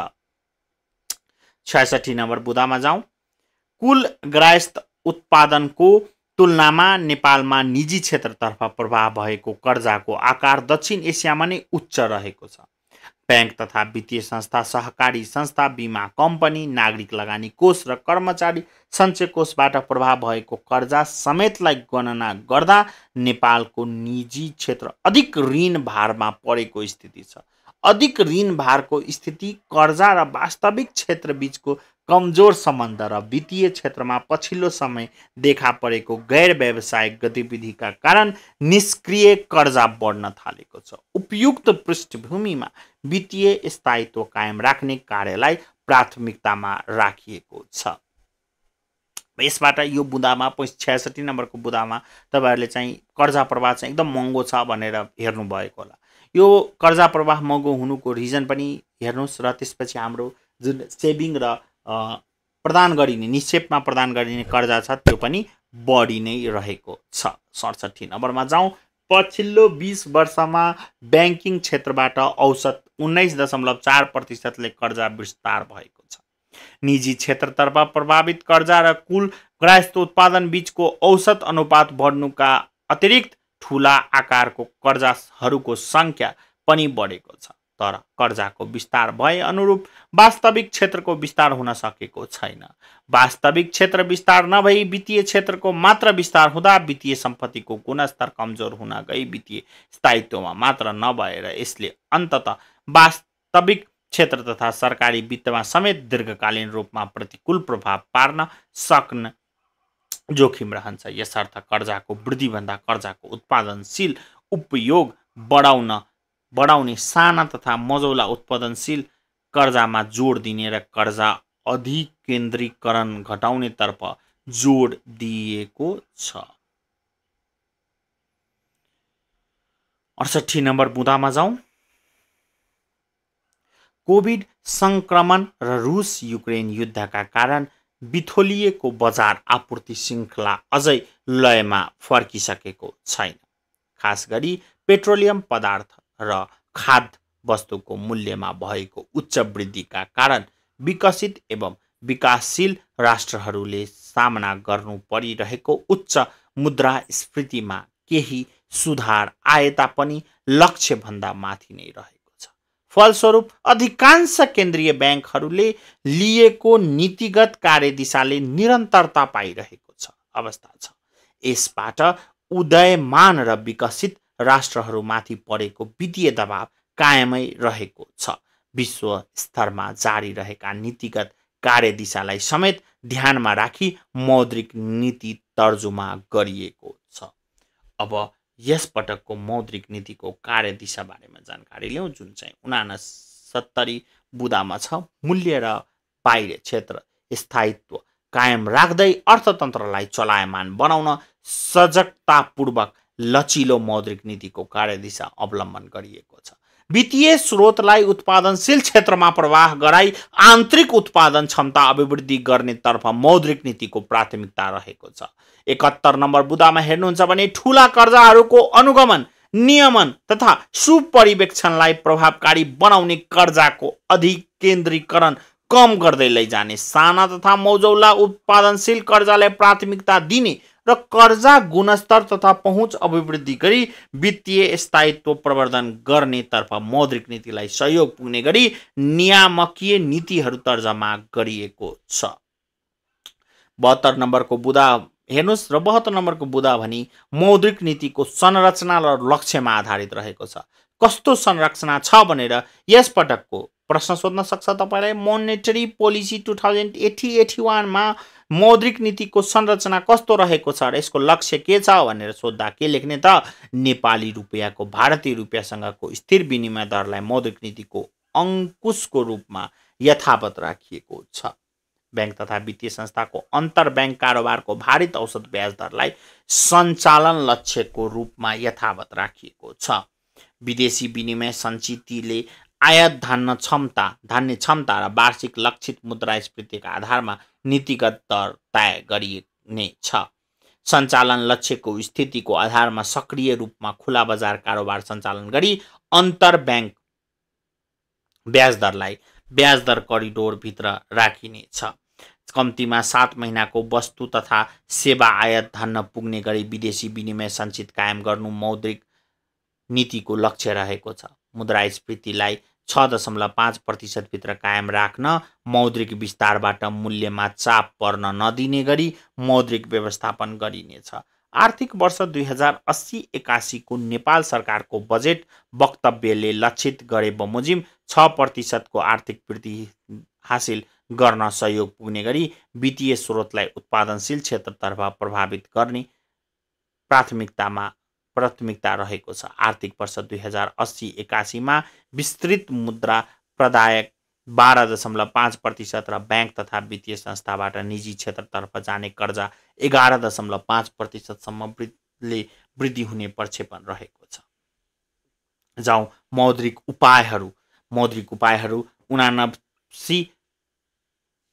66 नम्बर बुदामा जाउँ। कुल गृहस्थ उत्पादनको तुलनामा नेपालमा निजी क्षेत्रतर्फ प्रभाव भएको कर्जाको आकार दक्षिण एसियामा नै उच्च रहेको छ। बैंक तथा वित्तीय संस्था, सहकारी संस्था, बीमा कम्पनी, नागरिक लगानी कोष र कर्मचारी सञ्चय कोषबाट प्रभाव भएको कर्जा समेतलाई गणना गर्दा नेपालको निजी क्षेत्र अधिक ऋण भारमा परेको स्थिति छ। अधिक ऋण भारको स्थिति कर्जा र वास्तविक क्षेत्र बीचको कमजोर सम्बन्ध र वित्तीय क्षेत्रमा पछिल्लो समय देखा परेको गैर व्यावसायिक गतिविधिका कारण निष्क्रिय कर्जा बढ्न थालेको छ। उपयुक्त पृष्ठभूमिमा वित्तीय स्थायित्व कायम राख्ने कार्यलाई प्राथमिकतामा राखिएको छ। यसबाट यो बुदामा 66 नम्बरको बुदामा तपाईहरुले चाहिँ कर्जा प्रवाह चाहिँ एकदम महँगो छ भनेर हेर्नु भएको होला। यो कर्जा प्रवाह महँगो हुनुको रिजन पनि हेर्नुस् र त्यसपछि हाम्रो जुन सेभिङ र प्रदान गरिने निक्षेपमा प्रदान गरिने कर्जा छ त्यो पनि बढी नै रहेको छ। 67 नम्बरमा जाउँ। पछिल्लो 20 वर्षमा बैंकिङ क्षेत्रबाट औसत 19.4% कर्जा विस्तार भएको छ। निजी क्षेत्रतर्फ प्रभावित कर्जा र कुल गृहस्थ उत्पादन बीचको औसत अनुपात बढ्नुका अतिरिक्त ठूला आकारको कर्जाहरूको संख्या पनि बढेको छ। तर कर्जाको विस्तार भए अनुरूप वास्तविक क्षेत्रको विस्तार हुन सकेको छैन। वास्तविक क्षेत्र विस्तार नभई वित्तीय क्षेत्रको मात्र विस्तार हुँदा वित्तीय सम्पत्तिको गुणस्तर कमजोर हुन गई वित्तीय स्थायित्वमा मात्र नभएर यसले अन्ततः वास्तविक क्षेत्र तथा सरकारी वित्तमा समेत दीर्घकालीन रूपमा प्रतिकूल प्रभाव पार्न सक्ने जोखिम रहन्छ। यसर्थ कर्जाको वृद्धिभन्दा कर्जाको उत्पादनशील उपयोग बढाउने साना तथा मझौला उत्पादनशील कर्जामा जोड दिने र कर्जा अधिकेन्द्रीकरण घटाउने तर्फ जोड दिएको छ। 68 नम्बर बुदामा जाउँ। कोभिड संक्रमण र रुस युक्रेन युद्धका कारण बिथोलिएको बजार आपूर्ति श्रृङ्खला अझै लयमा फर्किसकेको छैन। खास गरी पेट्रोलियम पदार्थ र खाद्य वस्तुको मूल्यमा भएको उच्च वृद्धिका कारण विकसित एवं विकासशील राष्ट्रहरूले सामना गर्नु परिरहेको उच्च मुद्रास्फीतिमा केही सुधार आए तापनि लक्ष्य भन्दा माथि नै रहेको छ। फलस्वरूप अधिकांश केन्द्रीय ब्याङ्कहरूले लिएको नीतिगत कार्यदिशाले निरन्तरता पाइरहेको छ अवस्था छ। यसबाट उदयमान र विकसित राष्ट्रहरूमाथि परेको वित्तीय दबाव कायमै रहेको छ। विश्व स्तरमा जारी रहेका नीतिगत कार्यदिशालाई समेत ध्यानमा राखी मौद्रिक नीति तर्जुमा गरिएको छ। अब यस पटकको मौद्रिक नीतिको कार्यदिशा बारेमा जानकारी लिउँ, जुन चाहिँ 69 बुदामा छ। मूल्य र बाह्य क्षेत्र स्थायित्व कायम राख्दै अर्थतन्त्रलाई चलायमान बनाउन सजगतापूर्वक लचिलो मौद्रिक नीतिको कार्यदिशा अवलम्बन गरिएको छ। वित्तीय स्रोतलाई उत्पादनशील क्षेत्रमा प्रवाह गराई आन्तरिक उत्पादन क्षमता अभिवृद्धि गर्नेतर्फ मौद्रिक नीतिको प्राथमिकता रहेको छ। 71 नम्बर बुदामा हेर्नुहुन्छ भने ठूला कर्जाहरूको अनुगमन, नियमन तथा सुपरिवेक्षणलाई प्रभावकारी बनाउने, कर्जाको अधिकेन्द्रीकरण कम गर्दै लैजाने, साना तथा मौजौला उत्पादनशील कर्जालाई प्राथमिकता दिने र कर्जा गुणस्तर तथा पहुँच अभिवृद्धि गरी वित्तीय स्थायित्व प्रवर्धन गर्नेतर्फ मौद्रिक नीतिलाई सहयोग पुग्ने गरी नियामकीय नीतिहरू तर्जमा गरिएको छ। 72 नम्बरको बुदा हेर्नुहोस् र 72 नम्बरको बुदा भनी मौद्रिक नीतिको संरचना र लक्ष्यमा आधारित रहेको छ। कस्तो संरचना छ भनेर यस पटकको प्रश्न सोध्न सक्छ तपाईलाई। मोनेटरी पोलिसी 2080-81 मा मौद्रिक नीतिको संरचना कस्तो रहेको छ र यसको लक्ष्य के छ भनेर सोध्दा के लेख्ने त? नेपाली रुपैयाँको भारतीय रुपैयाँसँगको स्थिर विनिमय दरलाई मौद्रिक नीतिको अंकुशको रूपमा यथावत राखिएको छ। बैंक तथा वित्तीय संस्थाको अन्तर बैंक कारोबारको भारित औसत ब्याज दरलाई सञ्चालन लक्ष्यको रूपमा यथावत राखिएको छ। विदेशी विनिमय सञ्चितले आयात धान्ने क्षमता र वार्षिक लक्षित मुद्रास्फीतिका आधारमा नीतिगत दर तय गरिने छ। सञ्चालन लक्ष्यको स्थितिको आधारमा सक्रिय रूपमा खुला बजार कारोबार सञ्चालन गरी अन्तर बैंक ब्याज दरलाई ब्याज दर करिडोरभित्र राखिनेछ। कम्तीमा 7 महिनाको वस्तु तथा सेवा आयात धान्न पुग्ने गरी विदेशी विनिमय सञ्चित कायम गर्नु मौद्रिक नीतिको लक्ष्य रहेको छ। मुद्रास्फीतिलाई 6.5% भित्र कायम राख्न मौद्रिक विस्तारबाट मूल्यमा चाप पर्न नदिने गरी मौद्रिक व्यवस्थापन गरिनेछ। आर्थिक वर्ष 2080-81 को नेपाल सरकारको बजेट वक्तव्यले लक्षित गरे बमोजिम 6% को आर्थिक वृद्धि हासिल गर्न सहयोग पुग्ने गरी वित्तीय स्रोतलाई उत्पादनशील क्षेत्रतर्फ प्रभावित गर्ने प्राथमिकता रहेको छ। आर्थिक वर्ष 2080-81 मा विस्तृत मुद्रा प्रदायक 12.5% र बैंक तथा वित्तीय संस्थाबाट निजी क्षेत्रतर्फ जाने कर्जा 11.5% सम्म वृद्धि हुने प्रक्षेपण रहेको छ। जाउँ मौद्रिक उपायहरू 79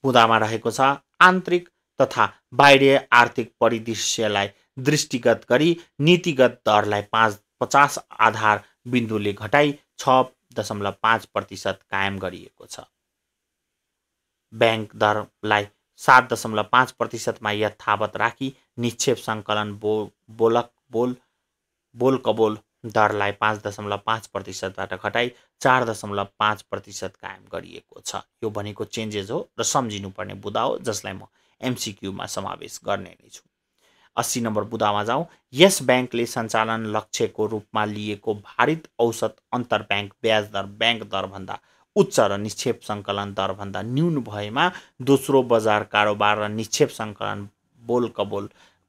बुदामा रहेको छ। आन्तरिक तथा बाह्य आर्थिक परिदृश्यलाई दृष्टिगत गरी नीतिगत दरलाई 50 आधार बिन्दुले घटाई 6.5% कायम गरिएको छ। बैंक दरलाई 7.5% मा यथावत राखी निक्षेप सङ्कलन बोल दरलाई 5.5% बाट घटाई 4.5% कायम गरिएको छ। यो भनेको चेन्जेस हो र सम्झिनुपर्ने बुदा हो, जसलाई म MCQ मा समावेश गर्ने नै छु। 80 नम्बर बुदामा जाउँ। यस बैंकले सञ्चालन लक्ष्यको रूपमा लिएको भारित औसत अन्तर बैंक ब्याज दर बैंक दरभन्दा उच्च र निक्षेप सङ्कलन दरभन्दा न्यून भएमा दोस्रो बजार कारोबार र निक्षेप सङ्कलन बोल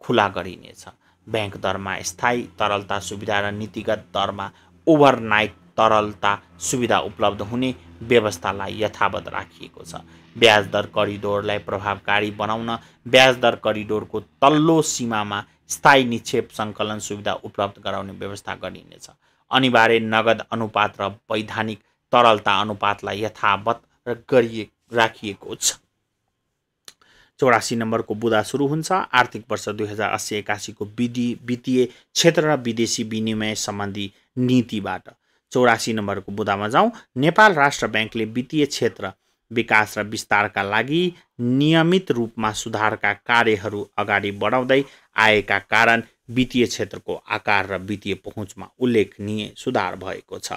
खुला गरिनेछ। बैंक दरमा स्थायी तरलता सुविधा र नीतिगत दरमा ओभरनाइट तरलता सुविधा उपलब्ध हुने व्यवस्थालाई यथावत राखिएको छ। ब्याज दर करिडोरलाई प्रभावकारी बनाउन ब्याज दर करिडोरको तल्लो सीमामा स्थायी निक्षेप सङ्कलन सुविधा उपलब्ध गराउने व्यवस्था गरिनेछ। अनिवार्य नगद अनुपात र वैधानिक तरलता अनुपातलाई यथावत राखिएको छ। 84 नम्बरको बुदा सुरु हुन्छ। आर्थिक वर्ष 2080-81 को वित्तीय क्षेत्र र विदेशी विनिमय सम्बन्धी नीतिबाट। 84 नम्बरको बुदामा जाउँ। नेपाल राष्ट्र बैंकले वित्तीय क्षेत्र विकास र विस्तारका लागि नियमित रूपमा सुधारका कार्यहरू अगाडि बढाउँदै आएका कारण वित्तीय क्षेत्रको आकार र वित्तीय पहुँचमा उल्लेखनीय सुधार भएको छ।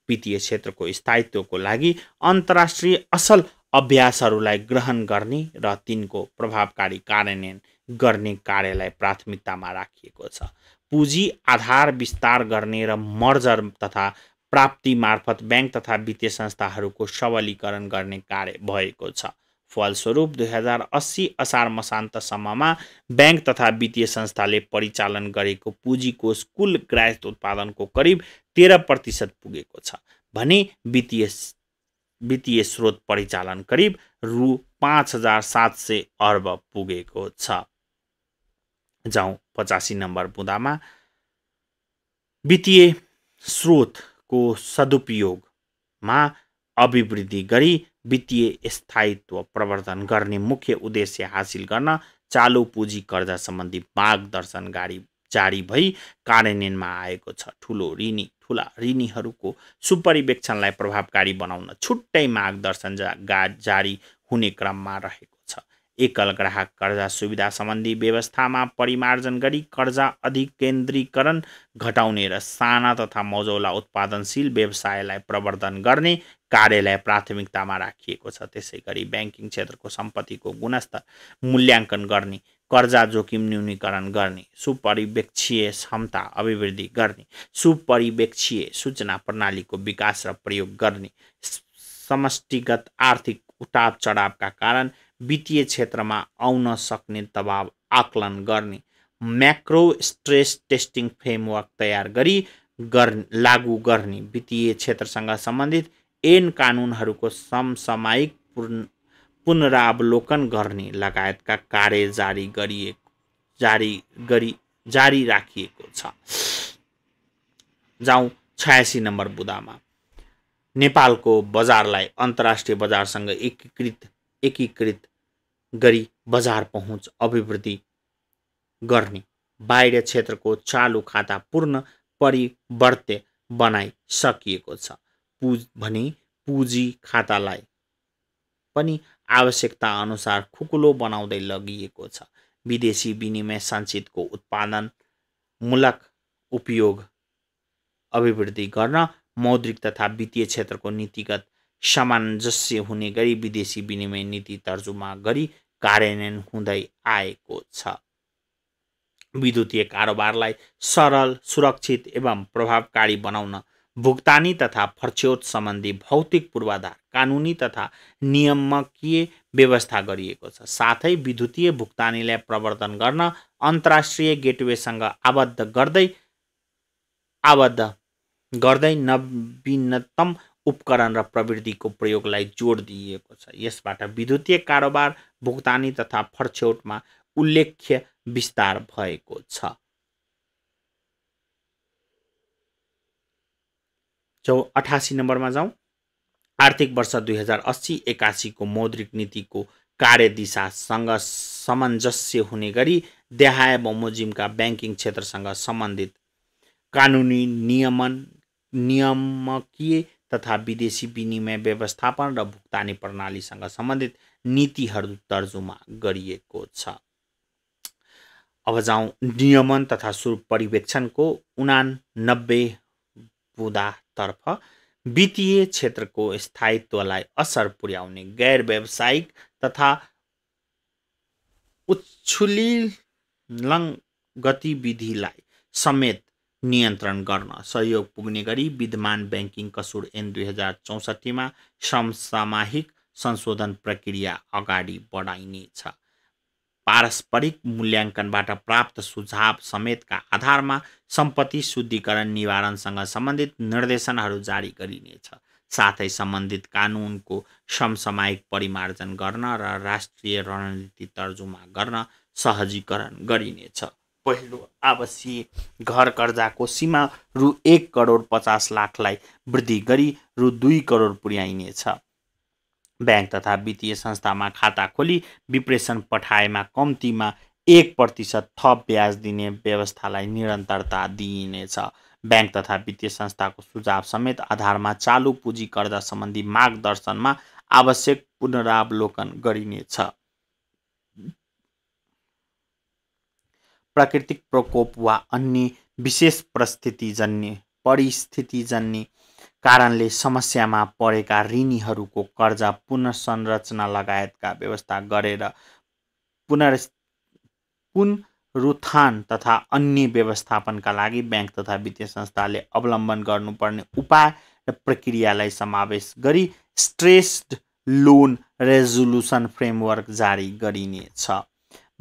वित्तीय क्षेत्रको स्थायित्वको लागि अन्तर्राष्ट्रिय असल अभ्यासहरूलाई ग्रहण गर्ने र तिनको प्रभावकारी कार्यान्वयन गर्ने कार्यलाई प्राथमिकतामा राखिएको छ। पुँजी आधार विस्तार गर्ने र मर्जर तथा प्राप्ति मार्फत ब्याङ्क तथा वित्तीय संस्थाहरूको सबलीकरण गर्ने कार्य भएको छ। फलस्वरूप 2080 असार मसान्तसम्ममा ब्याङ्क तथा वित्तीय संस्थाले परिचालन गरेको पुँजी कोष कुल ग्राह्य उत्पादनको करिब 13% पुगेको छ भने वित्तीय स्रोत परिचालन करिब रु 5700 अर्ब पुगेको छ। जाउँ 85 नम्बर बुँदामा वित्तीय स्रोतको सदुपयोगमा अभिवृद्धि गरी वित्तीय स्थायित्व प्रवर्धन गर्ने मुख्य उद्देश्य हासिल गर्न चालु पुँजी कर्जा सम्बन्धी मार्गदर्शन जारी भई कार्यान्वयनमा आएको छ। ठुला ऋणीहरूको सुपरिवेक्षणलाई प्रभावकारी बनाउन छुट्टै मार्गदर्शन जारी हुने क्रममा रहेको छ। एकल ग्राहक कर्जा सुविधा सम्बन्धी व्यवस्थामा परिमार्जन गरी कर्जा अधिकेन्द्रीकरण घटाउने र साना तथा मझौला उत्पादनशील व्यवसायलाई प्रवर्धन गर्ने कार्यलाई प्राथमिकतामा राखिएको छ। त्यसैगरी ब्याङ्किङ क्षेत्रको सम्पत्तिको गुणस्तर मूल्याङ्कन गर्ने, कर्जा जोखिम न्यूनीकरण गर्ने, सुपरिवेक्षीय क्षमता अभिवृद्धि गर्ने, सुपरिवेक्षीय सूचना प्रणालीको विकास र प्रयोग गर्ने, समष्टिगत आर्थिक उतार चढावका कारण वित्तीय क्षेत्रमा आउन सक्ने दबाव आकलन गर्ने, म्याक्रो स्ट्रेस टेस्टिङ फ्रेमवर्क तयार गरी लागू गर्ने, वित्तीय क्षेत्रसँग सम्बन्धित ऐन कानुनहरूको समसामयिक पुनरावलोकन गर्ने लगायतका कार्य जारी राखिएको छ। जाउँ 86 नम्बर बुँदामा नेपालको बजारलाई अन्तर्राष्ट्रिय बजारसँग एकीकृत गरी बजार पहुँच अभिवृद्धि गर्ने, बाहिर क्षेत्रको चालु खाता पूर्ण परिवर्त्य बनाइसकिएको छ भने पुँजी खातालाई पनि आवश्यकता अनुसार खुकुलो बनाउँदै लगिएको छ। विदेशी विनिमय सञ्चितको उत्पादनमूलक उपयोग अभिवृद्धि गर्न मौद्रिक तथा वित्तीय क्षेत्रको नीतिगत सामञ्जस्य हुने गरी विदेशी विनिमय नीति तर्जुमा गरी कार्यान्वयन हुँदै आएको छ। विद्युतीय कारोबारलाई सरल, सुरक्षित एवं प्रभावकारी बनाउन भुक्तानी तथा फर्स्यौट सम्बन्धी भौतिक पूर्वाधार, कानुनी तथा नियामकीय व्यवस्था गरिएको छ। साथै विद्युतीय भुक्तानीलाई प्रवर्धन गर्न अन्तर्राष्ट्रिय गेटवेसँग आबद्ध गर्दै नवीनतम उपकरण र प्रविधिको प्रयोगलाई जोड दिइएको छ। यसबाट विद्युतीय कारोबार, भुक्तानी तथा फर्स्यौटमा उल्लेख्य विस्तार भएको छ। 88 नम्बरमा जाउँ। आर्थिक वर्ष 2080-81 को मौद्रिक नीतिको कार्यदिशासँग सामञ्जस्य हुने गरी देहाय बमोजिमका ब्याङ्किङ क्षेत्रसँग सम्बन्धित कानुनी नियामकीय तथा विदेशी विनिमय व्यवस्थापन र भुक्तानी प्रणालीसँग सम्बन्धित नीतिहरू तर्जुमा गरिएको छ। अब जाउँ नियमन तथा परिवेक्षणको 89 बुँदातर्फ। वित्तीय क्षेत्रको स्थायित्वलाई असर पुर्याउने गैर व्यावसायिक तथा उच्छुलिङ गतिविधिलाई समेत नियन्त्रण गर्न सहयोग पुग्ने गरी विद्यमान ब्याङ्किङ कसुर ऐन 2064 मा समसामयिक संशोधन प्रक्रिया अगाडि बढाइनेछ। पारस्परिक मूल्याङ्कनबाट प्राप्त सुझाव समेतका आधारमा सम्पत्ति शुद्धिकरण निवारणसँग सम्बन्धित निर्देशनहरू जारी गरिनेछ। साथै सम्बन्धित कानुनको समसामयिक परिमार्जन गर्न र राष्ट्रिय रणनीति तर्जुमा गर्न सहजीकरण गरिनेछ। पहिलो आवासीय घर कर्जाको सीमा रु 1,50,00,000 वृद्धि गरी रु 2 करोड पुर्याइनेछ। ब्याङ्क तथा वित्तीय संस्थामा खाता खोली विप्रेषण पठाएमा कम्तीमा 1% थप ब्याज दिने व्यवस्थालाई निरन्तरता दिइनेछ। ब्याङ्क तथा वित्तीय संस्थाको सुझाव समेत आधारमा चालु पुँजी कर्जा सम्बन्धी मार्गदर्शनमा आवश्यक पुनरावलोकन गरिनेछ। प्राकृतिक प्रकोप वा अन्य विशेष परिस्थितिजन्य कारणले समस्यामा परेका ऋणीहरूको कर्जा पुनर्संरचना लगायतका व्यवस्था गरेर पुनरुत्थान तथा अन्य व्यवस्थापनका लागि बैंक तथा वित्तीय संस्थाले अवलम्बन गर्नुपर्ने उपाय र प्रक्रियालाई समावेश गरी स्ट्रेस्ड लोन रेजोल्युसन फ्रेमवर्क जारी गरिनेछ।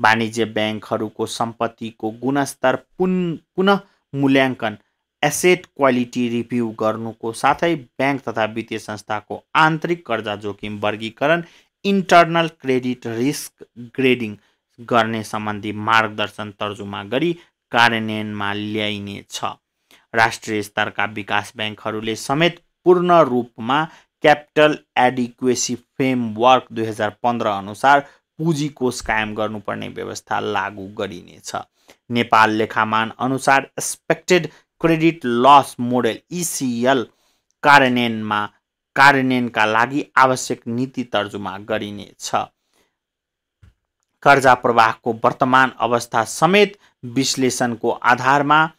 वाणिज्य बैंकहरूको सम्पत्तिको गुणस्तर पुनः मूल्याङ्कन एसेट क्वालिटी रिभ्यू गर्नुको साथै बैंक तथा वित्तीय संस्थाको आन्तरिक कर्जा जोखिम वर्गीकरण इन्टर्नल क्रेडिट रिस्क ग्रेडिङ गर्ने सम्बन्धी मार्गदर्शन तर्जुमा गरी कार्यान्वयनमा ल्याइनेछ। राष्ट्रिय स्तरका विकास बैंकहरूले समेत पूर्ण रूपमा क्यापिटल एडिक्वेसी फ्रेमवर्क 2015 अनुसार पुँजी कोष कायम गर्नुपर्ने व्यवस्था लागू गरिनेछ। नेपाल लेखामान अनुसार expected credit loss model ECL कार्यान्वयनका लागि आवश्यक नीति तर्जुमा गरिनेछ। कर्जा प्रवाहको वर्तमान अवस्था समेत विश्लेषणको आधारमा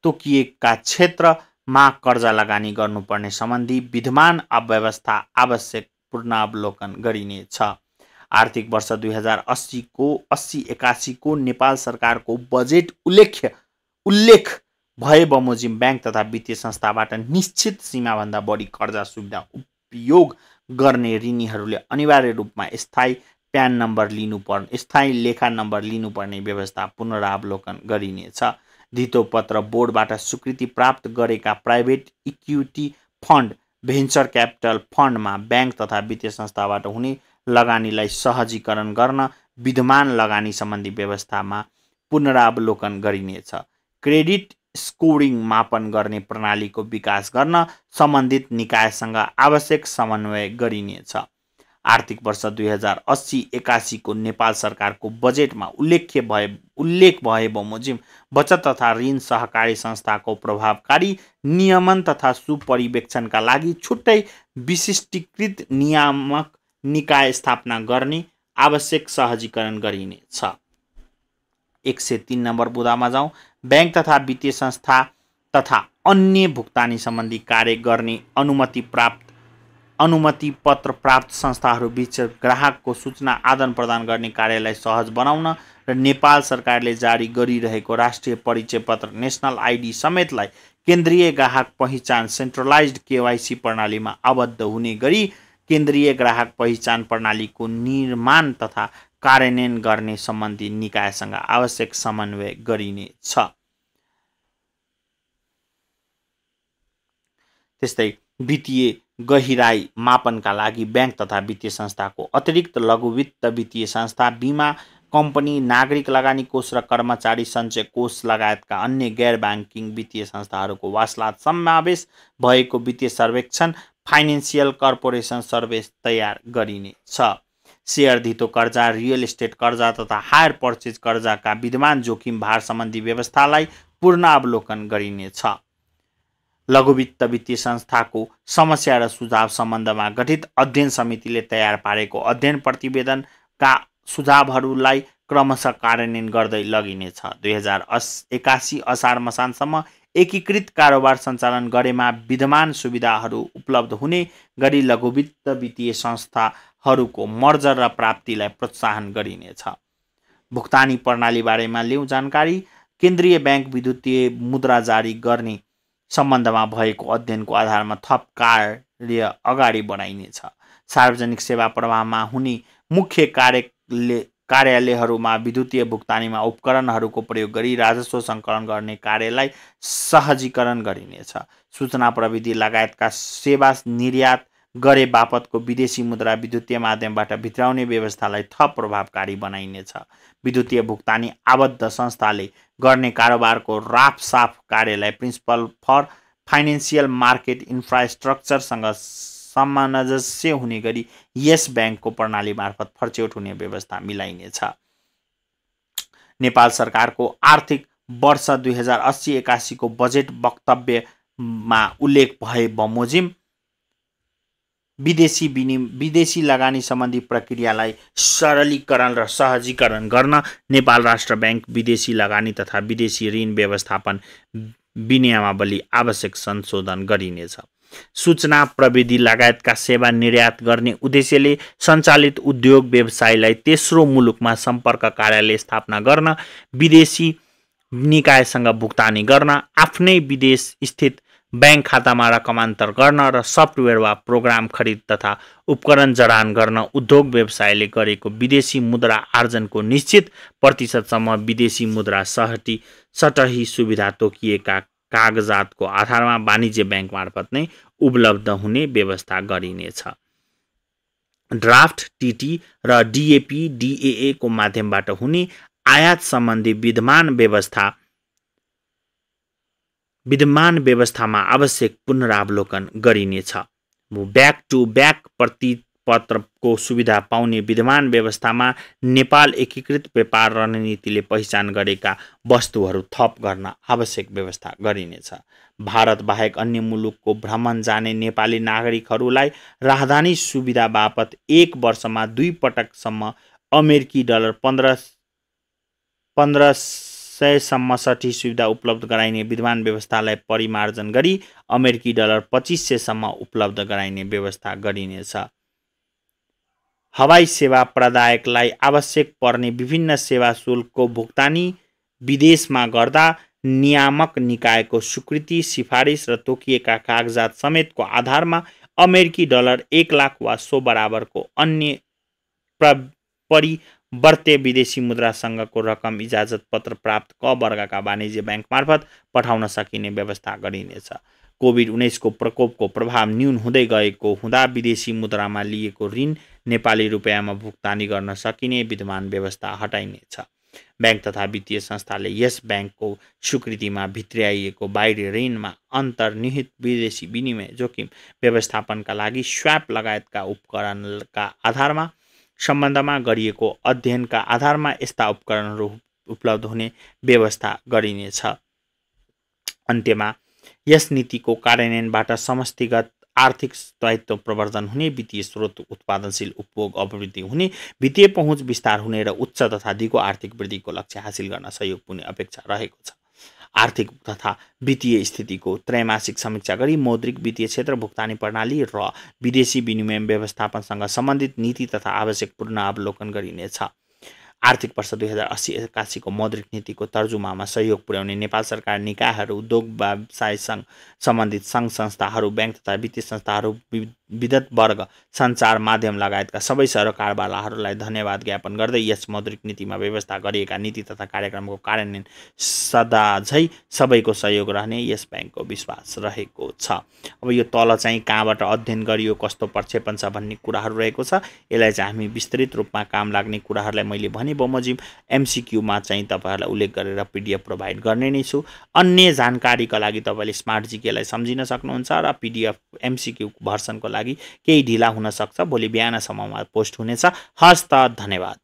तोकिएका क्षेत्रमा कर्जा लगानी गर्नुपर्ने सम्बन्धी विद्यमान अव्यवस्था आवश्यक पुनरावलोकन गरिनेछ। आर्थिक वर्ष 2080-81 को नेपाल सरकारको बजेट उल्लेख भए बमोजिम बैंक तथा वित्तीय संस्थाबाट निश्चित सीमाभन्दा बढी कर्जा सुविधा उपयोग गर्ने ऋणीहरूले अनिवार्य रूपमा स्थायी प्यान नम्बर लिनुपर्ने स्थायी लेखा नम्बर लिनुपर्ने व्यवस्था पुनरावलोकन गरिनेछ। धितोपत्र बोर्डबाट स्वीकृति प्राप्त गरेका private equity fund venture capital फन्डमा बैंक तथा वित्तीय संस्थाबाट हुने लगानीलाई सहजीकरण गर्न विद्यमान लगानी सम्बन्धी व्यवस्थामा पुनरावलोकन गरिनेछ। क्रेडिट स्कोरिङ मापन गर्ने प्रणालीको विकास गर्न सम्बन्धित निकायसँग आवश्यक समन्वय गरिनेछ। आर्थिक वर्ष 2080-81 को नेपाल सरकारको बजेटमा उल्लेख भए बमोजिम बचत तथा ऋण सहकारी संस्थाको प्रभावकारी नियमन तथा सुपरिवेक्षणका लागि छुट्टै विशिष्टीकृत नियामक निकाय स्थापना गर्ने आवश्यक सहजीकरण गरिनेछ। 103 नम्बर बुँदामा जाउँ। बैंक तथा वित्तीय संस्था तथा अन्य भुक्तानी सम्बन्धी कार्य गर्ने अनुमति पत्र प्राप्त संस्थाहरू बीच ग्राहकको सूचना आदान प्रदान गर्ने कार्यलाई सहज बनाउन र नेपाल सरकारले जारी गरिरहेको राष्ट्रिय परिचय पत्र नेशनल आइडी समेतलाई केन्द्रीय ग्राहक पहिचान सेन्ट्रलाइज्ड KYC प्रणालीमा आबद्ध हुने गरी केन्द्रीय ग्राहक पहिचान प्रणालीको निर्माण तथा कार्यान्वयन गर्ने सम्बन्धी निकायसँग आवश्यक समन्वय गरिनेछ। त्यस्तै वित्तीय गहिराई मापनका लागि बैंक तथा वित्तीय संस्थाको अतिरिक्त लघु वित्त वित्तीय संस्था बीमा कम्पनी नागरिक लगानी कोष र कर्मचारी सञ्चय कोष लगायतका अन्य गैर ब्याङ्किङ वित्तीय संस्थाहरूको वासलात समावेश भएको वित्तीय सर्वेक्षण फाइनेन्सियल कर्पोरेसन सर्वे तयार गरिनेछ। शेयर धितो कर्जा रियल एस्टेट कर्जा तथा हायर पर्चेज कर्जाका विद्यमान जोखिम भार सम्बन्धी व्यवस्थालाई पुनरावलोकन गरिनेछ। लघु वित्त वित्तीय संस्थाको समस्या र सुझाव सम्बन्धमा गठित अध्ययन समितिले तयार पारेको अध्ययन प्रतिवेदनका सुझावहरूलाई क्रमशः कार्यान्वयन गर्दै लगिनेछ। 2081 असार मसानसम्म एकीकृत कारोबार सञ्चालन गरेमा विद्यमान सुविधाहरू उपलब्ध हुने गरी लघु वित्त वित्तीय संस्थाहरूको मर्जर र प्राप्तिलाई प्रोत्साहन गरिनेछ। भुक्तानी प्रणाली बारेमा लिउँ जानकारी। केन्द्रीय बैंक विद्युतीय मुद्रा जारी गर्ने सम्बन्धमा भएको अध्ययनको आधारमा थप कार्य अगाडि बढाइनेछ। सार्वजनिक सेवा प्रवाहमा हुने मुख्य कार्यालयहरूमा विद्युतीय भुक्तानीमा उपकरणहरूको प्रयोग गरी राजस्व सङ्कलन गर्ने कार्यलाई सहजीकरण गरिनेछ। सूचना प्रविधि लगायतका सेवा निर्यात गरे बापतको विदेशी मुद्रा विद्युतीय माध्यमबाट भित्राउने व्यवस्थालाई थप प्रभावकारी बनाइनेछ। विद्युतीय भुक्तानी आबद्ध संस्थाले गर्ने कारोबारको राफसाफ कार्यलाई प्रिन्सिपल फर फाइनेन्सियल मार्केट इन्फ्रास्ट्रक्चरसँग सामञ्जस्य हुने गरी यस ब्याङ्कको प्रणाली मार्फत फर्चौट हुने व्यवस्था मिलाइनेछ। नेपाल सरकारको आर्थिक वर्ष 2080-81 को बजेट वक्तव्यमा उल्लेख भए बमोजिम विदेशी लगानी सम्बन्धी प्रक्रियालाई सरलीकरण र सहजीकरण गर्न नेपाल राष्ट्र बैंक विदेशी लगानी तथा विदेशी ऋण व्यवस्थापन विनियमावली आवश्यक संशोधन गरिनेछ। सूचना प्रविधि लगायतका सेवा निर्यात गर्ने उद्देश्यले सञ्चालित उद्योग व्यवसायलाई तेस्रो मुलुकमा सम्पर्क कार्यालय स्थापना गर्न, विदेशी निकायसँग भुक्तानी गर्न, आफ्नै विदेश स्थित बैंक खातामा रकमान्तर गर्न र सफ्टवेयर वा प्रोग्राम खरिद तथा उपकरण जडान गर्न उद्योग व्यवसायले गरेको विदेशी मुद्रा आर्जनको निश्चित प्रतिशतसम्म विदेशी मुद्रा सटही सुविधा तोकिएका कागजातको आधारमा वाणिज्य बैंक मार्फत नै उपलब्ध हुने व्यवस्था गरिनेछ। ड्राफ्ट टीटी र डीएपी डीएए को माध्यमबाट हुने आयात सम्बन्धी विद्यमान व्यवस्थामा आवश्यक पुनरावलोकन गरिनेछ। ब्याक टु ब्याक प्रतिपत्रको सुविधा पाउने विद्यमान व्यवस्थामा नेपाल एकीकृत व्यापार रणनीतिले पहिचान गरेका वस्तुहरू थप गर्न आवश्यक व्यवस्था गरिनेछ। भारत बाहेक अन्य मुलुकको भ्रमण जाने नेपाली नागरिकहरूलाई राहदानी सुविधा बापत 1 वर्षमा 2 पटकसम्म अमेरिकी डलर 1500सम्म सठी सुविधा उपलब्ध गराइने विद्यमान व्यवस्थालाई परिमार्जन गरी अमेरिकी डलर 2500सम्म उपलब्ध गराइने व्यवस्था गरिनेछ। हवाई सेवा प्रदायकलाई आवश्यक पर्ने विभिन्न सेवा शुल्कको भुक्तानी विदेशमा गर्दा नियामक निकायको स्वीकृति, सिफारिस र तोकिएका कागजात समेतको आधारमा अमेरिकी डलर 1 लाख वा सो बराबरको अन्य परिवर्त्य विदेशी मुद्रासँगको रकम इजाजत पत्र प्राप्त क वर्गका वाणिज्य बैंक मार्फत पठाउन सकिने व्यवस्था गरिनेछ। कोभिड-19 को प्रकोपको प्रभाव न्यून हुँदै गएको हुँदा विदेशी मुद्रामा लिएको ऋण नेपाली रुपैयाँमा भुक्तानी गर्न सकिने विद्यमान व्यवस्था हटाइनेछ। बैंक तथा वित्तीय संस्थाले यस बैंकको स्वीकृतिमा भित्र्याइएको बाहिरी ऋणमा अन्तर्निहित विदेशी विनिमय जोखिम व्यवस्थापनका लागि स्वैप लगायतका उपकरणका आधारमा सम्बन्धमा गरिएको अध्ययनका आधारमा यस्ता उपकरणहरू उपलब्ध हुने व्यवस्था गरिनेछ। अन्त्यमा यस नीतिको कार्यान्वयनबाट समष्टिगत आर्थिक स्थायित्व प्रवर्धन हुने, वित्तीय स्रोत उत्पादनशील उपभोग अभिवृद्धि हुने, वित्तीय पहुँच विस्तार हुने र उच्च तथा दिगो आर्थिक वृद्धिको लक्ष्य हासिल गर्न सहयोग पुग्ने अपेक्षा रहेको छ। आर्थिक तथा वित्तीय स्थितिको त्रैमासिक समीक्षा गरी मौद्रिक वित्तीय क्षेत्र, भुक्तानी प्रणाली र विदेशी विनिमय व्यवस्थापनसँग सम्बन्धित नीति तथा आवश्यक पुनरावलोकन गरिनेछ। आर्थिक वर्ष 2080-81 को मौद्रिक नीतिको तर्जुमामा सहयोग पुर्याउने नेपाल सरकार निकायहरू, उद्योग व्यवसायसँग सम्बन्धित सङ्घ संस्थाहरू, बैंक तथा वित्तीय संस्थाहरू, विद्युत वर्ग, सञ्चार माध्यम लगायतका सबै सरकारवालाहरूलाई धन्यवाद ज्ञापन गर्दै यस मौद्रिक नीतिमा व्यवस्था गरिएका नीति तथा कार्यक्रमको कार्यान्वयन सदाझै सबैको सहयोग रहने यस बैंकको विश्वास रहेको छ। अब यो तल चाहिँ कहाँबाट अध्ययन गरियो, कस्तो प्रक्षेपण छ भन्ने कुराहरू रहेको छ। यसलाई चाहिँ हामी विस्तृत रूपमा काम लाग्ने कुराहरूलाई मैले भने बमोजिम एमसीक्यूमा चाहिँ तपाईहरुलाई उल्लेख गरेर पीडीएफ प्रोभाइड गर्ने नै छु। अन्य जानकारीका लागि तपाईले स्मार्ट जीकेलाई सम्झिन सक्नुहुन्छ र पीडीएफ एमसीक्यू भर्सनको लागि केही ढिला हुन सक्छ, भोलि बिहानसम्ममा पोस्ट हुनेछ। हस्त, धन्यवाद।